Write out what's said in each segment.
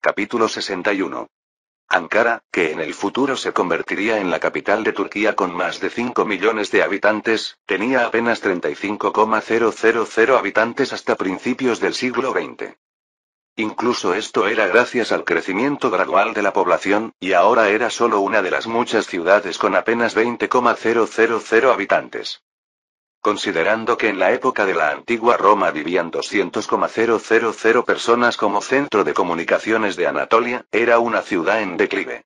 Capítulo 61. Ankara, que en el futuro se convertiría en la capital de Turquía con más de 5 millones de habitantes, tenía apenas 35,000 habitantes hasta principios del siglo XX. Incluso esto era gracias al crecimiento gradual de la población, y ahora era solo una de las muchas ciudades con apenas 20,000 habitantes. Considerando que en la época de la antigua Roma vivían 200,000 personas como centro de comunicaciones de Anatolia, era una ciudad en declive.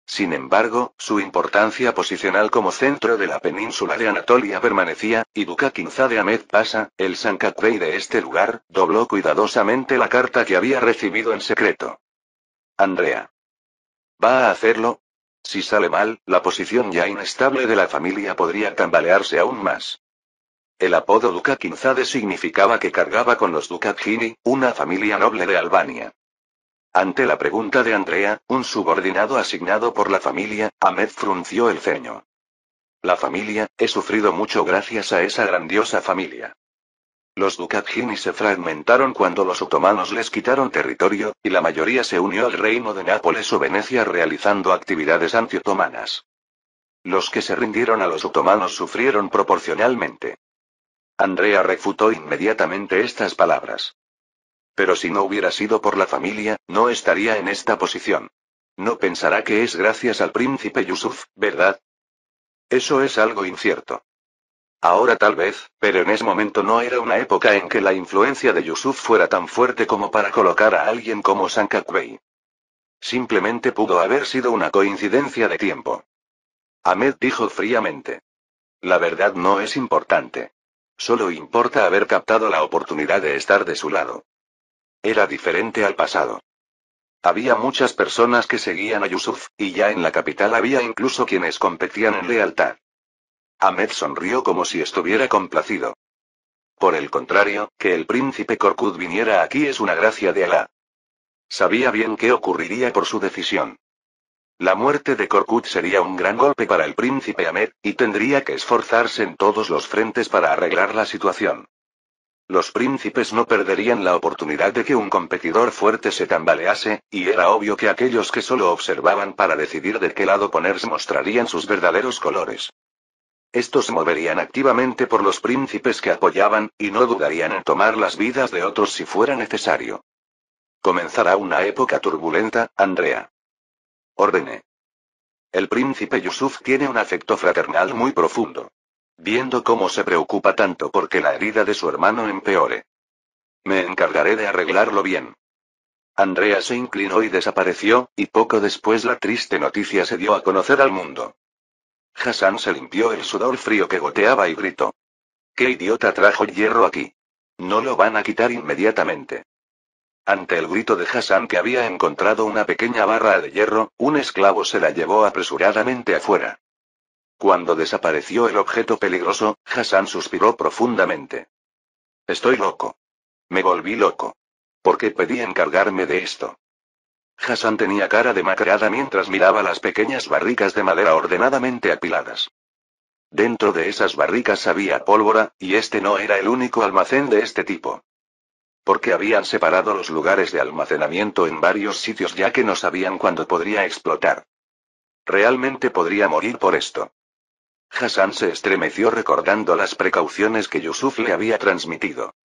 Sin embargo, su importancia posicional como centro de la península de Anatolia permanecía, y Duca Kinzade Ahmed Pasha, el Sancakbey de este lugar, dobló cuidadosamente la carta que había recibido en secreto. Andrea. ¿Va a hacerlo? Si sale mal, la posición ya inestable de la familia podría tambalearse aún más. El apodo Duca Kinzade significaba que cargaba con los Ducadjini, una familia noble de Albania. Ante la pregunta de Andrea, un subordinado asignado por la familia, Ahmed frunció el ceño. La familia, he sufrido mucho gracias a esa grandiosa familia. Los Ducadjini se fragmentaron cuando los otomanos les quitaron territorio, y la mayoría se unió al reino de Nápoles o Venecia realizando actividades antiotomanas. Los que se rindieron a los otomanos sufrieron proporcionalmente. Andrea refutó inmediatamente estas palabras. Pero si no hubiera sido por la familia, no estaría en esta posición. No pensará que es gracias al príncipe Yusuf, ¿verdad? Eso es algo incierto. Ahora tal vez, pero en ese momento no era una época en que la influencia de Yusuf fuera tan fuerte como para colocar a alguien como Sancakbey. Simplemente pudo haber sido una coincidencia de tiempo. Ahmed dijo fríamente. La verdad no es importante. Solo importa haber captado la oportunidad de estar de su lado. Era diferente al pasado. Había muchas personas que seguían a Yusuf, y ya en la capital había incluso quienes competían en lealtad. Ahmed sonrió como si estuviera complacido. Por el contrario, que el príncipe Korkut viniera aquí es una gracia de Alá. Sabía bien qué ocurriría por su decisión. La muerte de Korkut sería un gran golpe para el príncipe Ahmed, y tendría que esforzarse en todos los frentes para arreglar la situación. Los príncipes no perderían la oportunidad de que un competidor fuerte se tambalease, y era obvio que aquellos que solo observaban para decidir de qué lado ponerse mostrarían sus verdaderos colores. Estos se moverían activamente por los príncipes que apoyaban, y no dudarían en tomar las vidas de otros si fuera necesario. Comenzará una época turbulenta, Andrea. Ordené. El príncipe Yusuf tiene un afecto fraternal muy profundo. Viendo cómo se preocupa tanto porque la herida de su hermano empeore. Me encargaré de arreglarlo bien. Andrea se inclinó y desapareció, y poco después la triste noticia se dio a conocer al mundo. Hassan se limpió el sudor frío que goteaba y gritó. ¿Qué idiota trajo hierro aquí? No lo van a quitar inmediatamente. Ante el grito de Hassan que había encontrado una pequeña barra de hierro, un esclavo se la llevó apresuradamente afuera. Cuando desapareció el objeto peligroso, Hassan suspiró profundamente. Estoy loco. Me volví loco. ¿Por qué pedí encargarme de esto? Hassan tenía cara demacrada mientras miraba las pequeñas barricas de madera ordenadamente apiladas. Dentro de esas barricas había pólvora, y este no era el único almacén de este tipo. Porque habían separado los lugares de almacenamiento en varios sitios ya que no sabían cuándo podría explotar. Realmente podría morir por esto. Hassan se estremeció recordando las precauciones que Yusuf le había transmitido.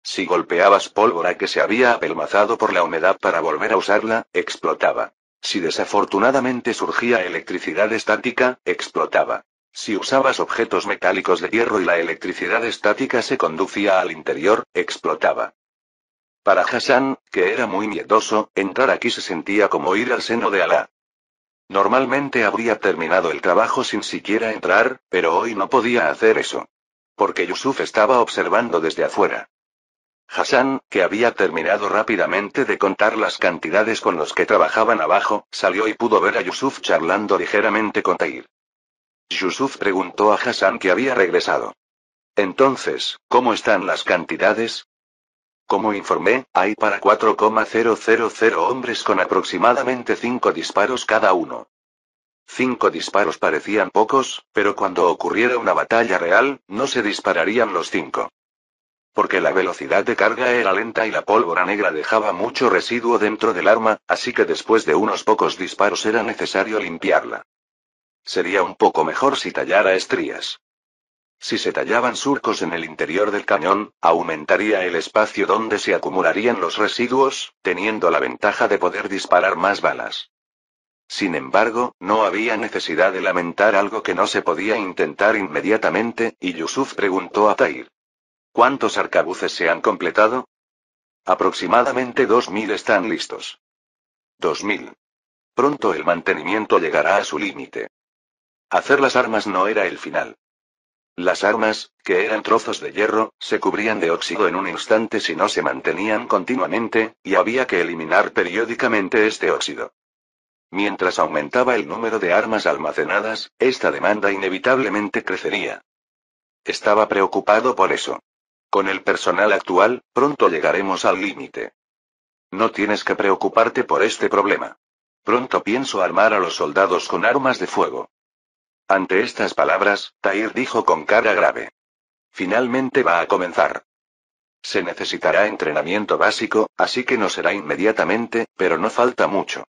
Si golpeabas pólvora que se había apelmazado por la humedad para volver a usarla, explotaba. Si desafortunadamente surgía electricidad estática, explotaba. Si usabas objetos metálicos de hierro y la electricidad estática se conducía al interior, explotaba. Para Hassan, que era muy miedoso, entrar aquí se sentía como ir al seno de Alá. Normalmente habría terminado el trabajo sin siquiera entrar, pero hoy no podía hacer eso. Porque Yusuf estaba observando desde afuera. Hassan, que había terminado rápidamente de contar las cantidades con los que trabajaban abajo, salió y pudo ver a Yusuf charlando ligeramente con Tahir. Yusuf preguntó a Hassan que había regresado. Entonces, ¿cómo están las cantidades? Como informé, hay para 4,000 hombres con aproximadamente 5 disparos cada uno. 5 disparos parecían pocos, pero cuando ocurriera una batalla real, no se dispararían los 5. Porque la velocidad de carga era lenta y la pólvora negra dejaba mucho residuo dentro del arma, así que después de unos pocos disparos era necesario limpiarla. Sería un poco mejor si tallara estrías. Si se tallaban surcos en el interior del cañón, aumentaría el espacio donde se acumularían los residuos, teniendo la ventaja de poder disparar más balas. Sin embargo, no había necesidad de lamentar algo que no se podía intentar inmediatamente, y Yusuf preguntó a Tahir. ¿Cuántos arcabuces se han completado? Aproximadamente 2000 están listos. 2000. Pronto el mantenimiento llegará a su límite. Hacer las armas no era el final. Las armas, que eran trozos de hierro, se cubrían de óxido en un instante si no se mantenían continuamente, y había que eliminar periódicamente este óxido. Mientras aumentaba el número de armas almacenadas, esta demanda inevitablemente crecería. Estaba preocupado por eso. Con el personal actual, pronto llegaremos al límite. No tienes que preocuparte por este problema. Pronto pienso armar a los soldados con armas de fuego. Ante estas palabras, Tahir dijo con cara grave. Finalmente va a comenzar. Se necesitará entrenamiento básico, así que no será inmediatamente, pero no falta mucho.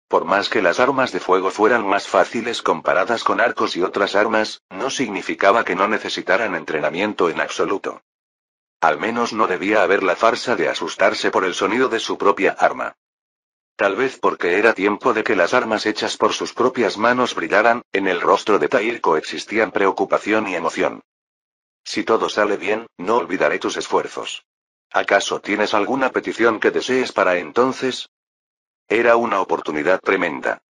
Por más que las armas de fuego fueran más fáciles comparadas con arcos y otras armas, no significaba que no necesitaran entrenamiento en absoluto. Al menos no debía haber la farsa de asustarse por el sonido de su propia arma. Tal vez porque era tiempo de que las armas hechas por sus propias manos brillaran, en el rostro de Tahir coexistían preocupación y emoción. Si todo sale bien, no olvidaré tus esfuerzos. ¿Acaso tienes alguna petición que desees para entonces? Era una oportunidad tremenda.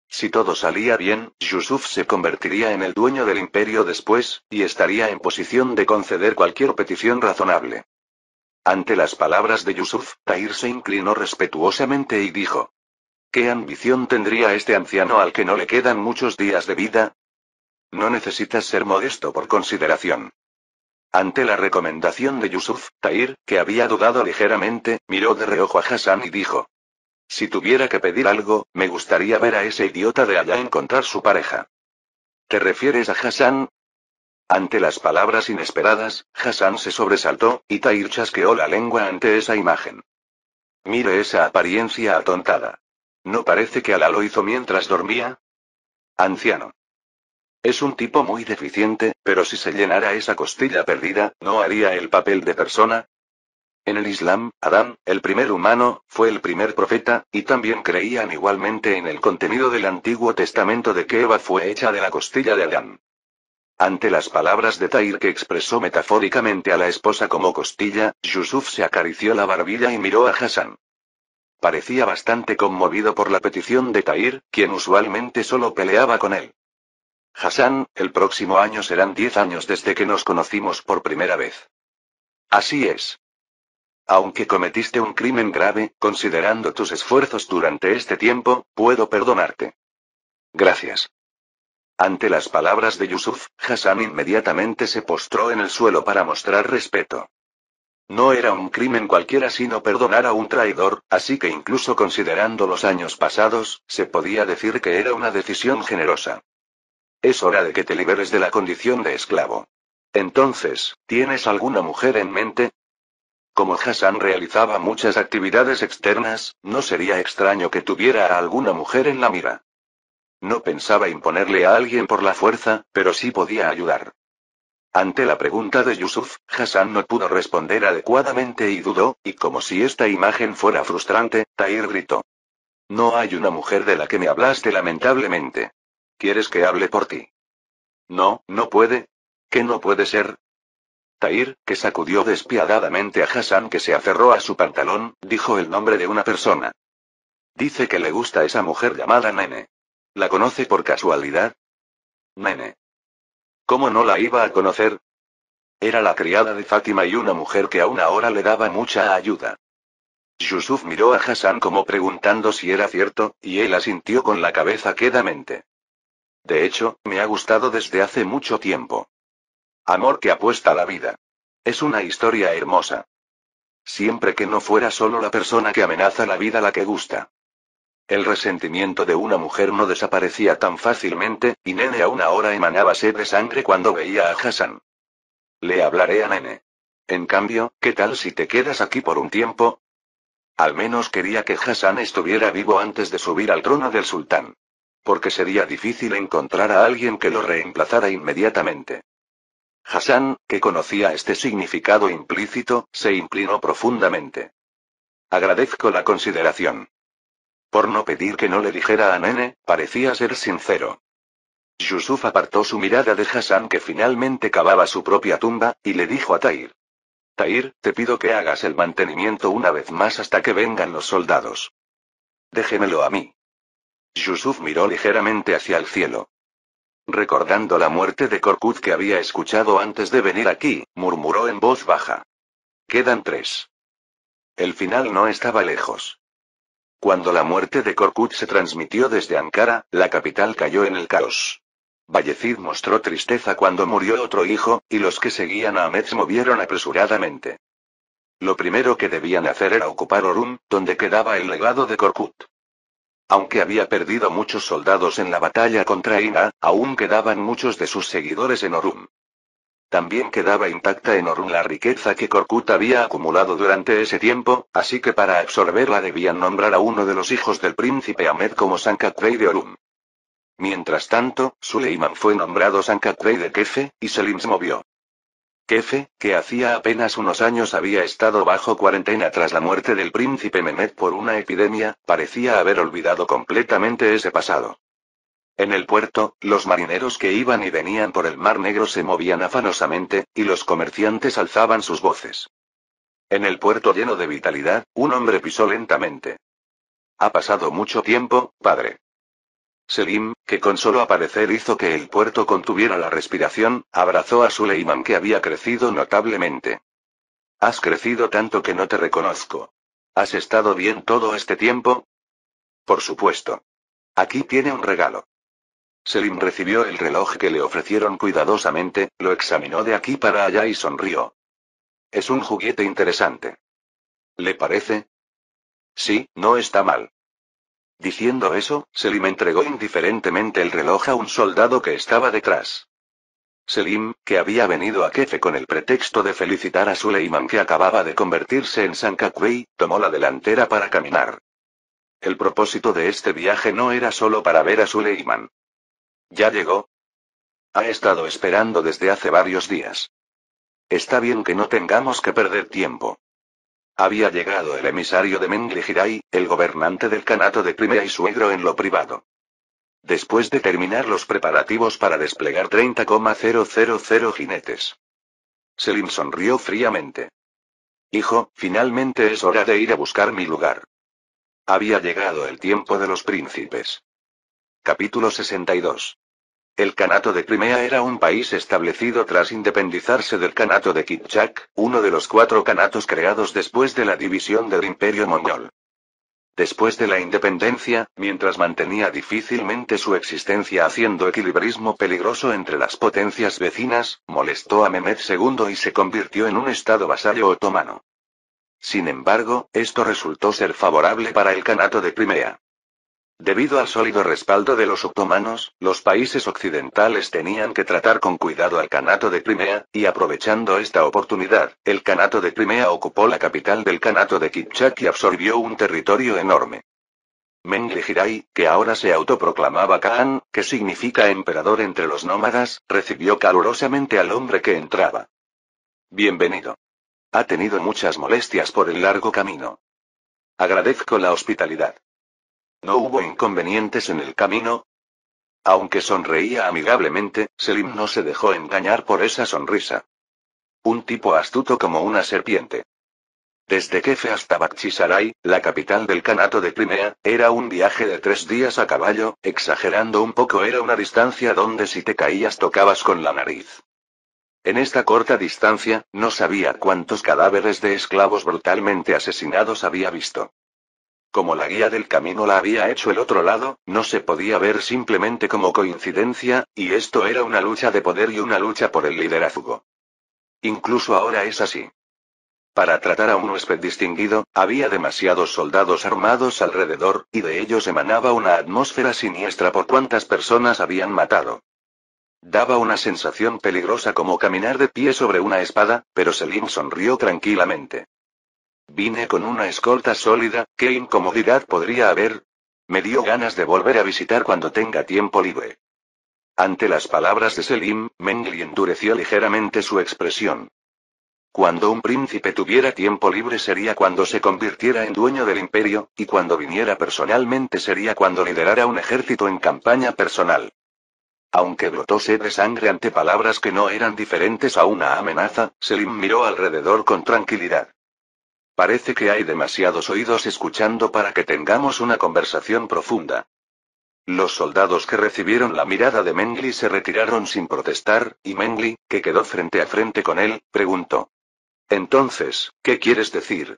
Si todo salía bien, Yusuf se convertiría en el dueño del imperio después, y estaría en posición de conceder cualquier petición razonable. Ante las palabras de Yusuf, Tahir se inclinó respetuosamente y dijo. ¿Qué ambición tendría este anciano al que no le quedan muchos días de vida? No necesitas ser modesto por consideración. Ante la recomendación de Yusuf, Tahir, que había dudado ligeramente, miró de reojo a Hassan y dijo. Si tuviera que pedir algo, me gustaría ver a ese idiota de allá encontrar su pareja. ¿Te refieres a Hassan? Ante las palabras inesperadas, Hassan se sobresaltó, y Tahir chasqueó la lengua ante esa imagen. Mire esa apariencia atontada. ¿No parece que Alá lo hizo mientras dormía? Anciano. Es un tipo muy deficiente, pero si se llenara esa costilla perdida, ¿no haría el papel de persona? En el Islam, Adán, el primer humano, fue el primer profeta, y también creían igualmente en el contenido del Antiguo Testamento de que Eva fue hecha de la costilla de Adán. Ante las palabras de Tahir que expresó metafóricamente a la esposa como costilla, Yusuf se acarició la barbilla y miró a Hassan. Parecía bastante conmovido por la petición de Tahir, quien usualmente solo peleaba con él. Hassan, el próximo año serán 10 años desde que nos conocimos por primera vez. Así es. Aunque cometiste un crimen grave, considerando tus esfuerzos durante este tiempo, puedo perdonarte. Gracias. Ante las palabras de Yusuf, Hassan inmediatamente se postró en el suelo para mostrar respeto. No era un crimen cualquiera sino perdonar a un traidor, así que incluso considerando los años pasados, se podía decir que era una decisión generosa. Es hora de que te liberes de la condición de esclavo. Entonces, ¿tienes alguna mujer en mente? Como Hassan realizaba muchas actividades externas, no sería extraño que tuviera a alguna mujer en la mira. No pensaba imponerle a alguien por la fuerza, pero sí podía ayudar. Ante la pregunta de Yusuf, Hassan no pudo responder adecuadamente y dudó, y como si esta imagen fuera frustrante, Tahir gritó. No hay una mujer de la que me hablaste lamentablemente. ¿Quieres que hable por ti? No, no puede. ¿Qué no puede ser? Tahir, que sacudió despiadadamente a Hassan que se aferró a su pantalón, dijo el nombre de una persona. Dice que le gusta esa mujer llamada Nene. ¿La conoce por casualidad? Nene. ¿Cómo no la iba a conocer? Era la criada de Fátima y una mujer que aún ahora le daba mucha ayuda. Yusuf miró a Hassan como preguntando si era cierto, y él asintió con la cabeza quedamente. De hecho, me ha gustado desde hace mucho tiempo. Amor que apuesta la vida. Es una historia hermosa. Siempre que no fuera solo la persona que amenaza la vida la que gusta. El resentimiento de una mujer no desaparecía tan fácilmente, y Nene aún ahora emanaba sed de sangre cuando veía a Hassan. Le hablaré a Nene. En cambio, ¿qué tal si te quedas aquí por un tiempo? Al menos quería que Hassan estuviera vivo antes de subir al trono del sultán. Porque sería difícil encontrar a alguien que lo reemplazara inmediatamente. Hassan, que conocía este significado implícito, se inclinó profundamente. Agradezco la consideración. Por no pedir que no le dijera a Nene, parecía ser sincero. Yusuf apartó su mirada de Hassan, que finalmente cavaba su propia tumba, y le dijo a Tahir. Tahir, te pido que hagas el mantenimiento una vez más hasta que vengan los soldados. Déjemelo a mí. Yusuf miró ligeramente hacia el cielo. Recordando la muerte de Korkut que había escuchado antes de venir aquí, murmuró en voz baja. Quedan 3. El final no estaba lejos. Cuando la muerte de Korkut se transmitió desde Ankara, la capital cayó en el caos. Bayezid mostró tristeza cuando murió otro hijo, y los que seguían a Ahmed se movieron apresuradamente. Lo primero que debían hacer era ocupar Orun, donde quedaba el legado de Korkut. Aunque había perdido muchos soldados en la batalla contra Ina, aún quedaban muchos de sus seguidores en Orun. También quedaba intacta en Orun la riqueza que Korkut había acumulado durante ese tiempo, así que para absorberla debían nombrar a uno de los hijos del príncipe Ahmed como Sankakwei de Orun. Mientras tanto, Suleiman fue nombrado Sankakwei de Kefe, y Selim se movió. Kefe, que hacía apenas unos años había estado bajo cuarentena tras la muerte del príncipe Mehmed por una epidemia, parecía haber olvidado completamente ese pasado. En el puerto, los marineros que iban y venían por el Mar Negro se movían afanosamente, y los comerciantes alzaban sus voces. En el puerto lleno de vitalidad, un hombre pisó lentamente. Ha pasado mucho tiempo, padre. Selim, que con solo aparecer hizo que el puerto contuviera la respiración, abrazó a Suleiman, que había crecido notablemente. Has crecido tanto que no te reconozco. ¿Has estado bien todo este tiempo? Por supuesto. Aquí tiene un regalo. Selim recibió el reloj que le ofrecieron cuidadosamente, lo examinó de aquí para allá y sonrió. Es un juguete interesante. ¿Le parece? Sí, no está mal. Diciendo eso, Selim entregó indiferentemente el reloj a un soldado que estaba detrás. Selim, que había venido a Kefe con el pretexto de felicitar a Suleiman, que acababa de convertirse en Sankakwei, tomó la delantera para caminar. El propósito de este viaje no era solo para ver a Suleiman. ¿Ya llegó? Ha estado esperando desde hace varios días. Está bien que no tengamos que perder tiempo. Había llegado el emisario de Mengli Giray, el gobernante del Kanato de Crimea y suegro en lo privado. Después de terminar los preparativos para desplegar 30,000 jinetes. Selim sonrió fríamente. Hijo, finalmente es hora de ir a buscar mi lugar. Había llegado el tiempo de los príncipes. Capítulo 62. El Kanato de Crimea era un país establecido tras independizarse del Kanato de Kipchak, uno de los 4 kanatos creados después de la división del Imperio Mongol. Después de la independencia, mientras mantenía difícilmente su existencia haciendo equilibrismo peligroso entre las potencias vecinas, molestó a Mehmed II y se convirtió en un estado vasallo otomano. Sin embargo, esto resultó ser favorable para el Kanato de Crimea. Debido al sólido respaldo de los otomanos, los países occidentales tenían que tratar con cuidado al Kanato de Crimea, y aprovechando esta oportunidad, el Kanato de Crimea ocupó la capital del Kanato de Kipchak y absorbió un territorio enorme. Mengli Giray, que ahora se autoproclamaba Khan, que significa emperador entre los nómadas, recibió calurosamente al hombre que entraba. Bienvenido. Ha tenido muchas molestias por el largo camino. Agradezco la hospitalidad. ¿No hubo inconvenientes en el camino? Aunque sonreía amigablemente, Selim no se dejó engañar por esa sonrisa. Un tipo astuto como una serpiente. Desde Kefe hasta Bakhchisaray, la capital del Kanato de Crimea, era un viaje de 3 días a caballo, exagerando un poco era una distancia donde si te caías tocabas con la nariz. En esta corta distancia, no sabía cuántos cadáveres de esclavos brutalmente asesinados había visto. Como la guía del camino la había hecho el otro lado, no se podía ver simplemente como coincidencia, y esto era una lucha de poder y una lucha por el liderazgo. Incluso ahora es así. Para tratar a un huésped distinguido, había demasiados soldados armados alrededor, y de ellos emanaba una atmósfera siniestra por cuántas personas habían matado. Daba una sensación peligrosa como caminar de pie sobre una espada, pero Selim sonrió tranquilamente. Vine con una escolta sólida, ¿qué incomodidad podría haber? Me dio ganas de volver a visitar cuando tenga tiempo libre. Ante las palabras de Selim, Mengli endureció ligeramente su expresión. Cuando un príncipe tuviera tiempo libre sería cuando se convirtiera en dueño del imperio, y cuando viniera personalmente sería cuando liderara un ejército en campaña personal. Aunque brotó sed de sangre ante palabras que no eran diferentes a una amenaza, Selim miró alrededor con tranquilidad. Parece que hay demasiados oídos escuchando para que tengamos una conversación profunda. Los soldados que recibieron la mirada de Mengli se retiraron sin protestar, y Mengli, que quedó frente a frente con él, preguntó. Entonces, ¿qué quieres decir?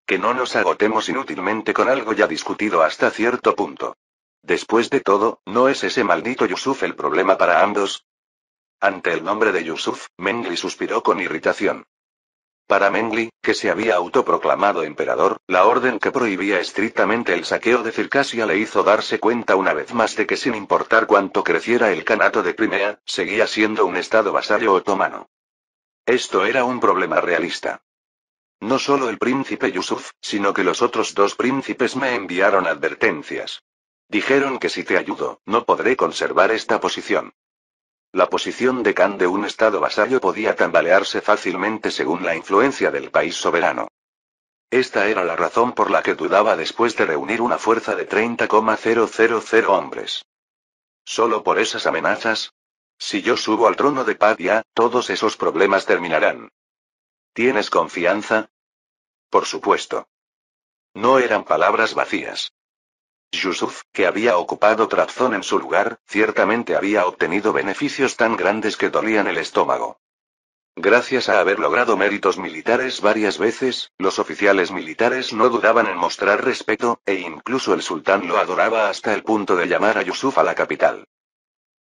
Que no nos agotemos inútilmente con algo ya discutido hasta cierto punto. Después de todo, ¿no es ese maldito Yusuf el problema para ambos? Ante el nombre de Yusuf, Mengli suspiró con irritación. Para Mengli, que se había autoproclamado emperador, la orden que prohibía estrictamente el saqueo de Circasia le hizo darse cuenta una vez más de que sin importar cuánto creciera el Kanato de Crimea, seguía siendo un estado vasallo otomano. Esto era un problema realista. No solo el príncipe Yusuf, sino que los otros dos príncipes me enviaron advertencias. Dijeron que si te ayudo, no podré conservar esta posición. La posición de Khan de un estado vasallo podía tambalearse fácilmente según la influencia del país soberano. Esta era la razón por la que dudaba después de reunir una fuerza de 30,000 hombres. ¿Solo por esas amenazas? Si yo subo al trono de Padia, todos esos problemas terminarán. ¿Tienes confianza? Por supuesto. No eran palabras vacías. Yusuf, que había ocupado Trabzon en su lugar, ciertamente había obtenido beneficios tan grandes que dolían el estómago. Gracias a haber logrado méritos militares varias veces, los oficiales militares no dudaban en mostrar respeto, e incluso el sultán lo adoraba hasta el punto de llamar a Yusuf a la capital.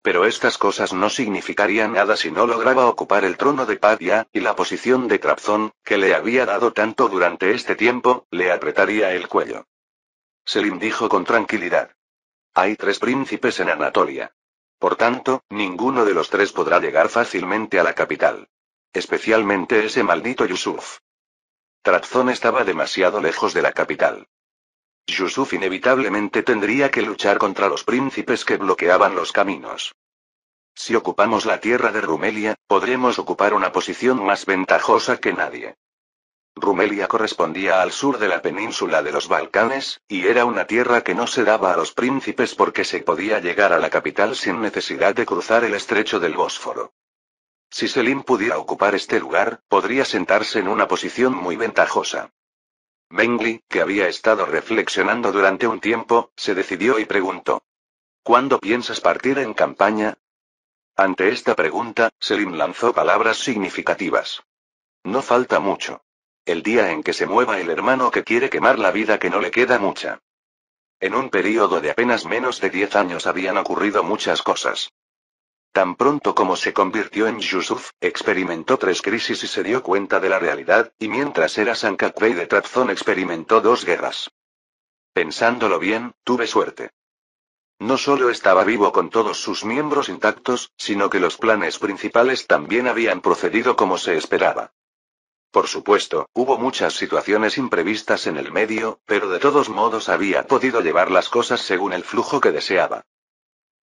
Pero estas cosas no significarían nada si no lograba ocupar el trono de Padia, y la posición de Trabzon, que le había dado tanto durante este tiempo, le apretaría el cuello. Selim dijo con tranquilidad. Hay 3 príncipes en Anatolia. Por tanto, ninguno de los 3 podrá llegar fácilmente a la capital. Especialmente ese maldito Yusuf. Trabzon estaba demasiado lejos de la capital. Yusuf inevitablemente tendría que luchar contra los príncipes que bloqueaban los caminos. Si ocupamos la tierra de Rumelia, podremos ocupar una posición más ventajosa que nadie. Rumelia correspondía al sur de la península de los Balcanes, y era una tierra que no se daba a los príncipes porque se podía llegar a la capital sin necesidad de cruzar el estrecho del Bósforo. Si Selim pudiera ocupar este lugar, podría sentarse en una posición muy ventajosa. Mengli, que había estado reflexionando durante un tiempo, se decidió y preguntó. ¿Cuándo piensas partir en campaña? Ante esta pregunta, Selim lanzó palabras significativas. No falta mucho. El día en que se mueva el hermano que quiere quemar la vida que no le queda mucha. En un período de apenas menos de 10 años habían ocurrido muchas cosas. Tan pronto como se convirtió en Yusuf, experimentó 3 crisis y se dio cuenta de la realidad, y mientras era Sancakbey de Trabzon experimentó 2 guerras. Pensándolo bien, tuve suerte. No solo estaba vivo con todos sus miembros intactos, sino que los planes principales también habían procedido como se esperaba. Por supuesto, hubo muchas situaciones imprevistas en el medio, pero de todos modos había podido llevar las cosas según el flujo que deseaba.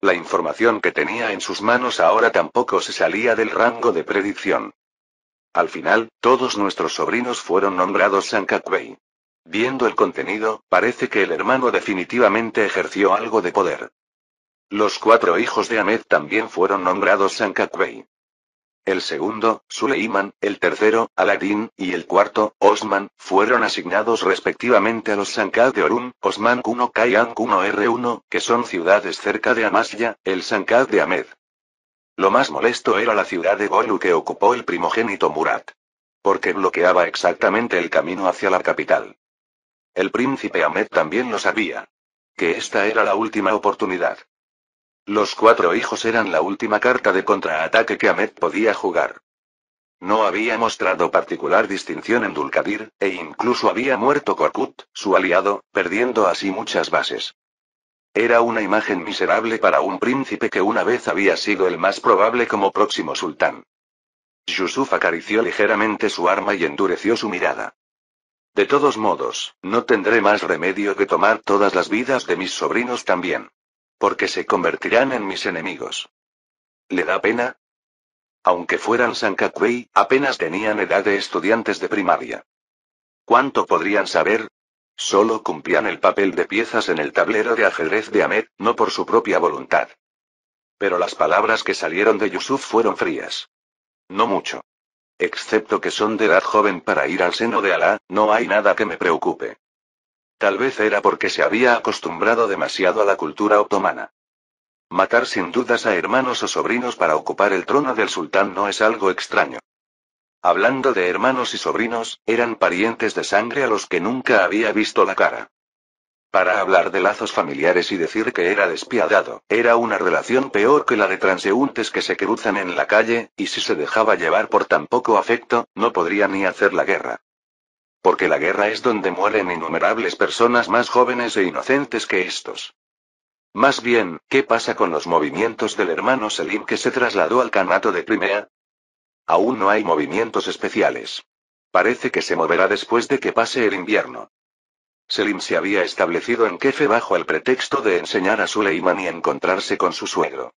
La información que tenía en sus manos ahora tampoco se salía del rango de predicción. Al final, todos nuestros sobrinos fueron nombrados Sancakbey. Viendo el contenido, parece que el hermano definitivamente ejerció algo de poder. Los 4 hijos de Ahmed también fueron nombrados Sancakbey. El segundo, Suleiman, el tercero, Aladín, y el cuarto, Osman, fueron asignados respectivamente a los Sankak de Orun, Osman 1 Kayang 1 R1, que son ciudades cerca de Amasya, el Sankak de Ahmed. Lo más molesto era la ciudad de Bolu que ocupó el primogénito Murat. Porque bloqueaba exactamente el camino hacia la capital. El príncipe Ahmed también lo sabía. Que esta era la última oportunidad. Los 4 hijos eran la última carta de contraataque que Ahmed podía jugar. No había mostrado particular distinción en Dulkadir, e incluso había muerto Korkut, su aliado, perdiendo así muchas bases. Era una imagen miserable para un príncipe que una vez había sido el más probable como próximo sultán. Yusuf acarició ligeramente su arma y endureció su mirada. De todos modos, no tendré más remedio que tomar todas las vidas de mis sobrinos también. Porque se convertirán en mis enemigos. ¿Le da pena? Aunque fueran Sankakwei, apenas tenían edad de estudiantes de primaria. ¿Cuánto podrían saber? Solo cumplían el papel de piezas en el tablero de ajedrez de Ahmed, no por su propia voluntad. Pero las palabras que salieron de Yusuf fueron frías. No mucho. Excepto que son de edad joven para ir al seno de Alá, no hay nada que me preocupe. Tal vez era porque se había acostumbrado demasiado a la cultura otomana. Matar sin dudas a hermanos o sobrinos para ocupar el trono del sultán no es algo extraño. Hablando de hermanos y sobrinos, eran parientes de sangre a los que nunca había visto la cara. Para hablar de lazos familiares y decir que era despiadado, era una relación peor que la de transeúntes que se cruzan en la calle, y si se dejaba llevar por tan poco afecto, no podría ni hacer la guerra. Porque la guerra es donde mueren innumerables personas más jóvenes e inocentes que estos. Más bien, ¿qué pasa con los movimientos del hermano Selim que se trasladó al Kanato de Crimea? Aún no hay movimientos especiales. Parece que se moverá después de que pase el invierno. Selim se había establecido en Kefe bajo el pretexto de enseñar a Suleiman y encontrarse con su suegro.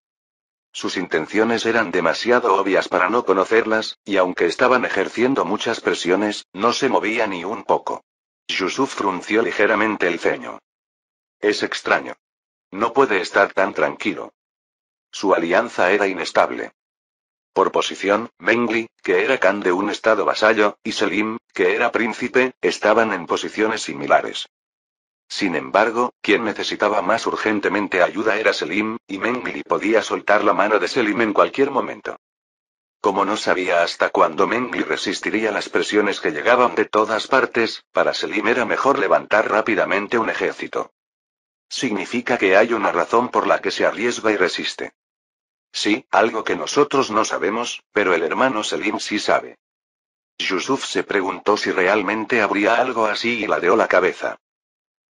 Sus intenciones eran demasiado obvias para no conocerlas, y aunque estaban ejerciendo muchas presiones, no se movía ni un poco. Yusuf frunció ligeramente el ceño. Es extraño. No puede estar tan tranquilo. Su alianza era inestable. Por posición, Mengli, que era Khan de un estado vasallo, y Selim, que era príncipe, estaban en posiciones similares. Sin embargo, quien necesitaba más urgentemente ayuda era Selim, y Mengli podía soltar la mano de Selim en cualquier momento. Como no sabía hasta cuándo Mengli resistiría las presiones que llegaban de todas partes, para Selim era mejor levantar rápidamente un ejército. Significa que hay una razón por la que se arriesga y resiste. Sí, algo que nosotros no sabemos, pero el hermano Selim sí sabe. Yusuf se preguntó si realmente habría algo así y ladeó la cabeza.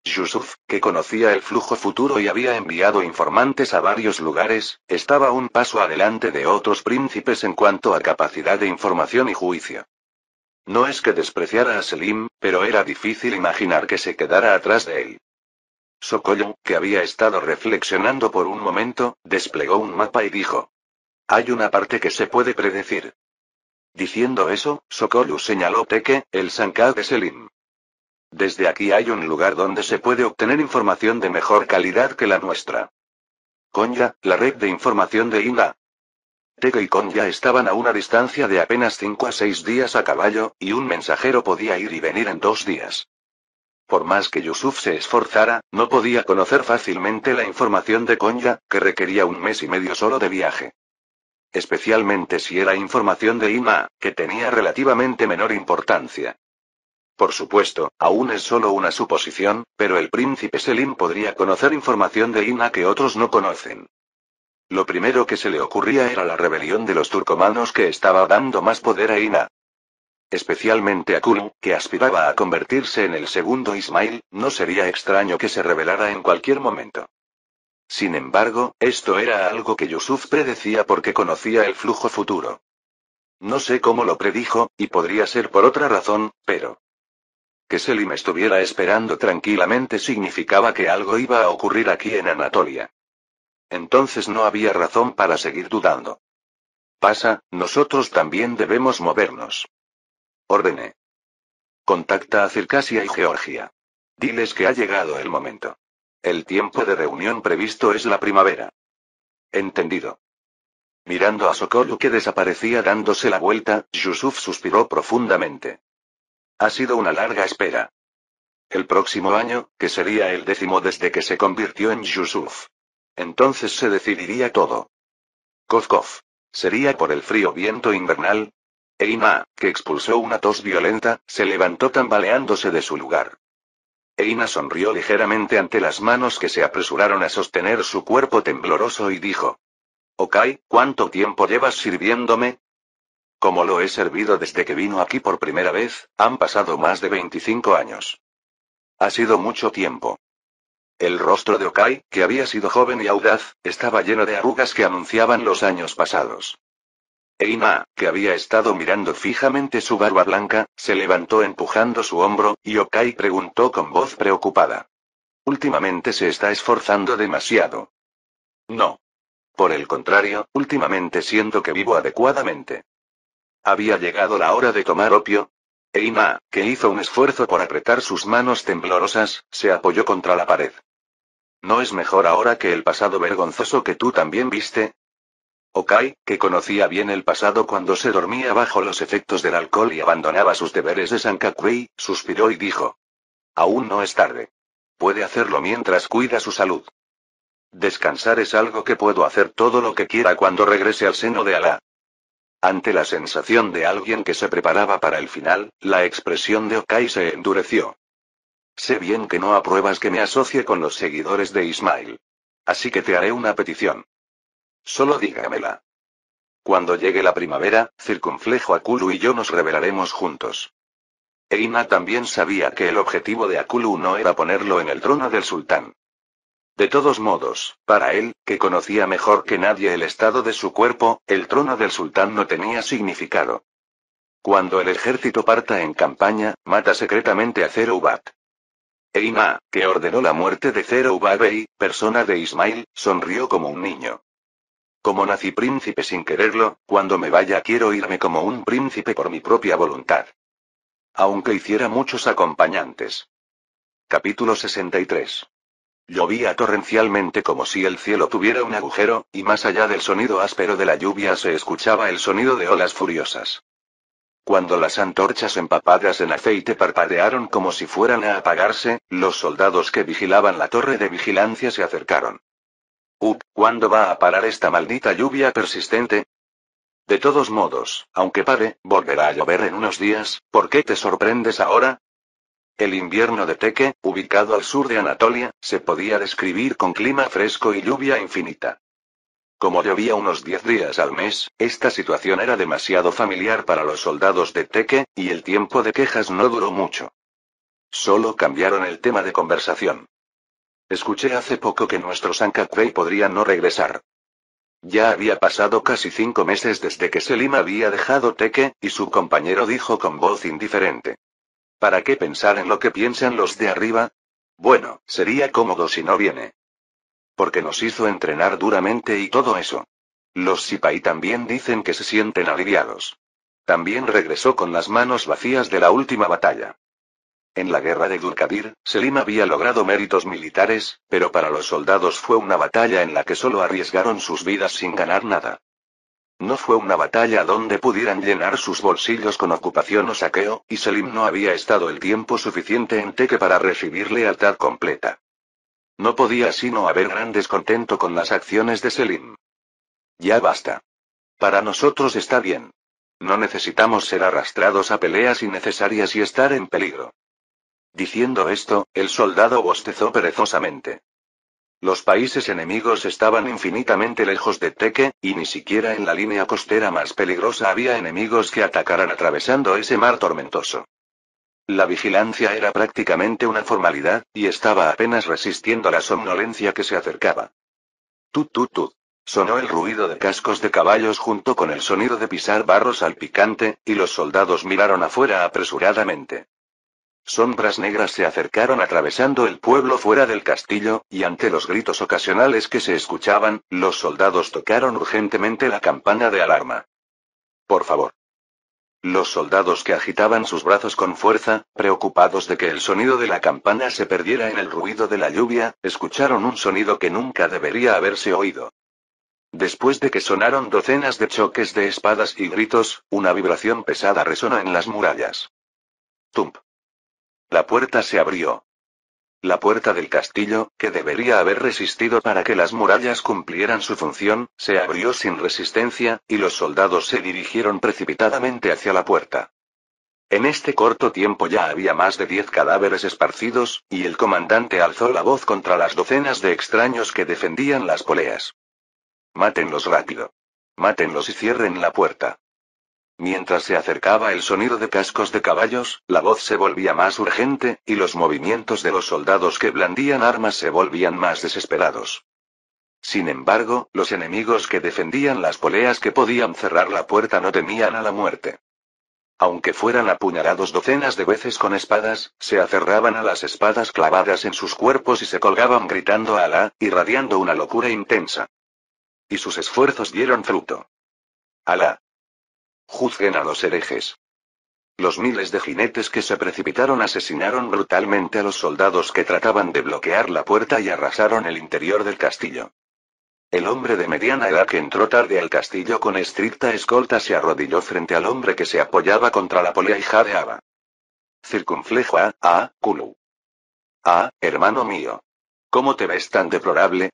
Yusuf, que conocía el flujo futuro y había enviado informantes a varios lugares, estaba un paso adelante de otros príncipes en cuanto a capacidad de información y juicio. No es que despreciara a Selim, pero era difícil imaginar que se quedara atrás de él. Sokollu, que había estado reflexionando por un momento, desplegó un mapa y dijo: hay una parte que se puede predecir. Diciendo eso, Sokollu señaló Teke, el Sankha de Selim. Desde aquí hay un lugar donde se puede obtener información de mejor calidad que la nuestra. Konya, la red de información de Ina. Teke y Konya estaban a una distancia de apenas 5 a 6 días a caballo, y un mensajero podía ir y venir en 2 días. Por más que Yusuf se esforzara, no podía conocer fácilmente la información de Konya, que requería 1 mes y medio solo de viaje. Especialmente si era información de Ina, que tenía relativamente menor importancia. Por supuesto, aún es solo una suposición, pero el príncipe Selim podría conocer información de Ina que otros no conocen. Lo primero que se le ocurría era la rebelión de los turcomanos que estaba dando más poder a Ina. Especialmente a Kulu, que aspiraba a convertirse en el segundo Ismail, no sería extraño que se rebelara en cualquier momento. Sin embargo, esto era algo que Yusuf predecía porque conocía el flujo futuro. No sé cómo lo predijo, y podría ser por otra razón, pero... que Selim estuviera esperando tranquilamente significaba que algo iba a ocurrir aquí en Anatolia. Entonces no había razón para seguir dudando. Pasa, nosotros también debemos movernos. Ordené. Contacta a Circasia y Georgia. Diles que ha llegado el momento. El tiempo de reunión previsto es la primavera. Entendido. Mirando a Sokollu que desaparecía dándose la vuelta, Yusuf suspiró profundamente. Ha sido una larga espera. El próximo año, que sería el 10º desde que se convirtió en Yusuf. Entonces se decidiría todo. Cof cof. ¿Sería por el frío viento invernal? Eina, que expulsó una tos violenta, se levantó tambaleándose de su lugar. Eina sonrió ligeramente ante las manos que se apresuraron a sostener su cuerpo tembloroso y dijo: Okai, ¿cuánto tiempo llevas sirviéndome? Como lo he servido desde que vino aquí por primera vez, han pasado más de 25 años. Ha sido mucho tiempo. El rostro de Okai, que había sido joven y audaz, estaba lleno de arrugas que anunciaban los años pasados. Eina, que había estado mirando fijamente su barba blanca, se levantó empujando su hombro, y Okai preguntó con voz preocupada. Últimamente se está esforzando demasiado. No. Por el contrario, últimamente siento que vivo adecuadamente. ¿Había llegado la hora de tomar opio? Eina, que hizo un esfuerzo por apretar sus manos temblorosas, se apoyó contra la pared. ¿No es mejor ahora que el pasado vergonzoso que tú también viste? Okai, que conocía bien el pasado cuando se dormía bajo los efectos del alcohol y abandonaba sus deberes de Sankakuei, suspiró y dijo. Aún no es tarde. Puede hacerlo mientras cuida su salud. Descansar es algo que puedo hacer todo lo que quiera cuando regrese al seno de Alá. Ante la sensación de alguien que se preparaba para el final, la expresión de Okai se endureció. Sé bien que no apruebas que me asocie con los seguidores de Ismail. Así que te haré una petición. Solo dígamela. Cuando llegue la primavera, Circunflejo Akulu y yo nos rebelaremos juntos. Eina también sabía que el objetivo de Akulu no era ponerlo en el trono del sultán. De todos modos, para él, que conocía mejor que nadie el estado de su cuerpo, el trono del sultán no tenía significado. Cuando el ejército parta en campaña, mata secretamente a Zerubat. Eina, que ordenó la muerte de Zerubat Bey, persona de Ismail, sonrió como un niño. Como nací príncipe sin quererlo, cuando me vaya quiero irme como un príncipe por mi propia voluntad. Aunque hiciera muchos acompañantes. Capítulo 63. Llovía torrencialmente como si el cielo tuviera un agujero, y más allá del sonido áspero de la lluvia se escuchaba el sonido de olas furiosas. Cuando las antorchas empapadas en aceite parpadearon como si fueran a apagarse, los soldados que vigilaban la torre de vigilancia se acercaron. ¿Cuándo va a parar esta maldita lluvia persistente? De todos modos, aunque pare, volverá a llover en unos días, ¿por qué te sorprendes ahora? El invierno de Teke, ubicado al sur de Anatolia, se podía describir con clima fresco y lluvia infinita. Como llovía unos 10 días al mes, esta situación era demasiado familiar para los soldados de Teke, y el tiempo de quejas no duró mucho. Solo cambiaron el tema de conversación. Escuché hace poco que nuestro Sankakuei podría no regresar. Ya había pasado casi 5 meses desde que Selim había dejado Teke, y su compañero dijo con voz indiferente. ¿Para qué pensar en lo que piensan los de arriba? Bueno, sería cómodo si no viene. Porque nos hizo entrenar duramente y todo eso. Los Sipai también dicen que se sienten aliviados. También regresó con las manos vacías de la última batalla. En la guerra de Dulkadir, Selim había logrado méritos militares, pero para los soldados fue una batalla en la que solo arriesgaron sus vidas sin ganar nada. No fue una batalla donde pudieran llenar sus bolsillos con ocupación o saqueo, y Selim no había estado el tiempo suficiente en Teke para recibir lealtad completa. No podía sino haber gran descontento con las acciones de Selim. Ya basta. Para nosotros está bien. No necesitamos ser arrastrados a peleas innecesarias y estar en peligro. Diciendo esto, el soldado bostezó perezosamente. Los países enemigos estaban infinitamente lejos de Teke, y ni siquiera en la línea costera más peligrosa había enemigos que atacaran atravesando ese mar tormentoso. La vigilancia era prácticamente una formalidad, y estaba apenas resistiendo la somnolencia que se acercaba. Tut tut tut. Sonó el ruido de cascos de caballos junto con el sonido de pisar barro salpicante, y los soldados miraron afuera apresuradamente. Sombras negras se acercaron atravesando el pueblo fuera del castillo, y ante los gritos ocasionales que se escuchaban, los soldados tocaron urgentemente la campana de alarma. Por favor. Los soldados que agitaban sus brazos con fuerza, preocupados de que el sonido de la campana se perdiera en el ruido de la lluvia, escucharon un sonido que nunca debería haberse oído. Después de que sonaron docenas de choques de espadas y gritos, una vibración pesada resonó en las murallas. Tump. La puerta se abrió. La puerta del castillo, que debería haber resistido para que las murallas cumplieran su función, se abrió sin resistencia, y los soldados se dirigieron precipitadamente hacia la puerta. En este corto tiempo ya había más de 10 cadáveres esparcidos, y el comandante alzó la voz contra las docenas de extraños que defendían las poleas. Mátenlos rápido. Mátenlos y cierren la puerta. Mientras se acercaba el sonido de cascos de caballos, la voz se volvía más urgente, y los movimientos de los soldados que blandían armas se volvían más desesperados. Sin embargo, los enemigos que defendían las poleas que podían cerrar la puerta no temían a la muerte. Aunque fueran apuñalados docenas de veces con espadas, se aferraban a las espadas clavadas en sus cuerpos y se colgaban gritando Alá, irradiando una locura intensa. Y sus esfuerzos dieron fruto. Alá. Juzguen a los herejes. Los miles de jinetes que se precipitaron asesinaron brutalmente a los soldados que trataban de bloquear la puerta y arrasaron el interior del castillo. El hombre de mediana edad que entró tarde al castillo con estricta escolta se arrodilló frente al hombre que se apoyaba contra la polea y jadeaba. Circunflejo Kulu. Hermano mío. ¿Cómo te ves tan deplorable?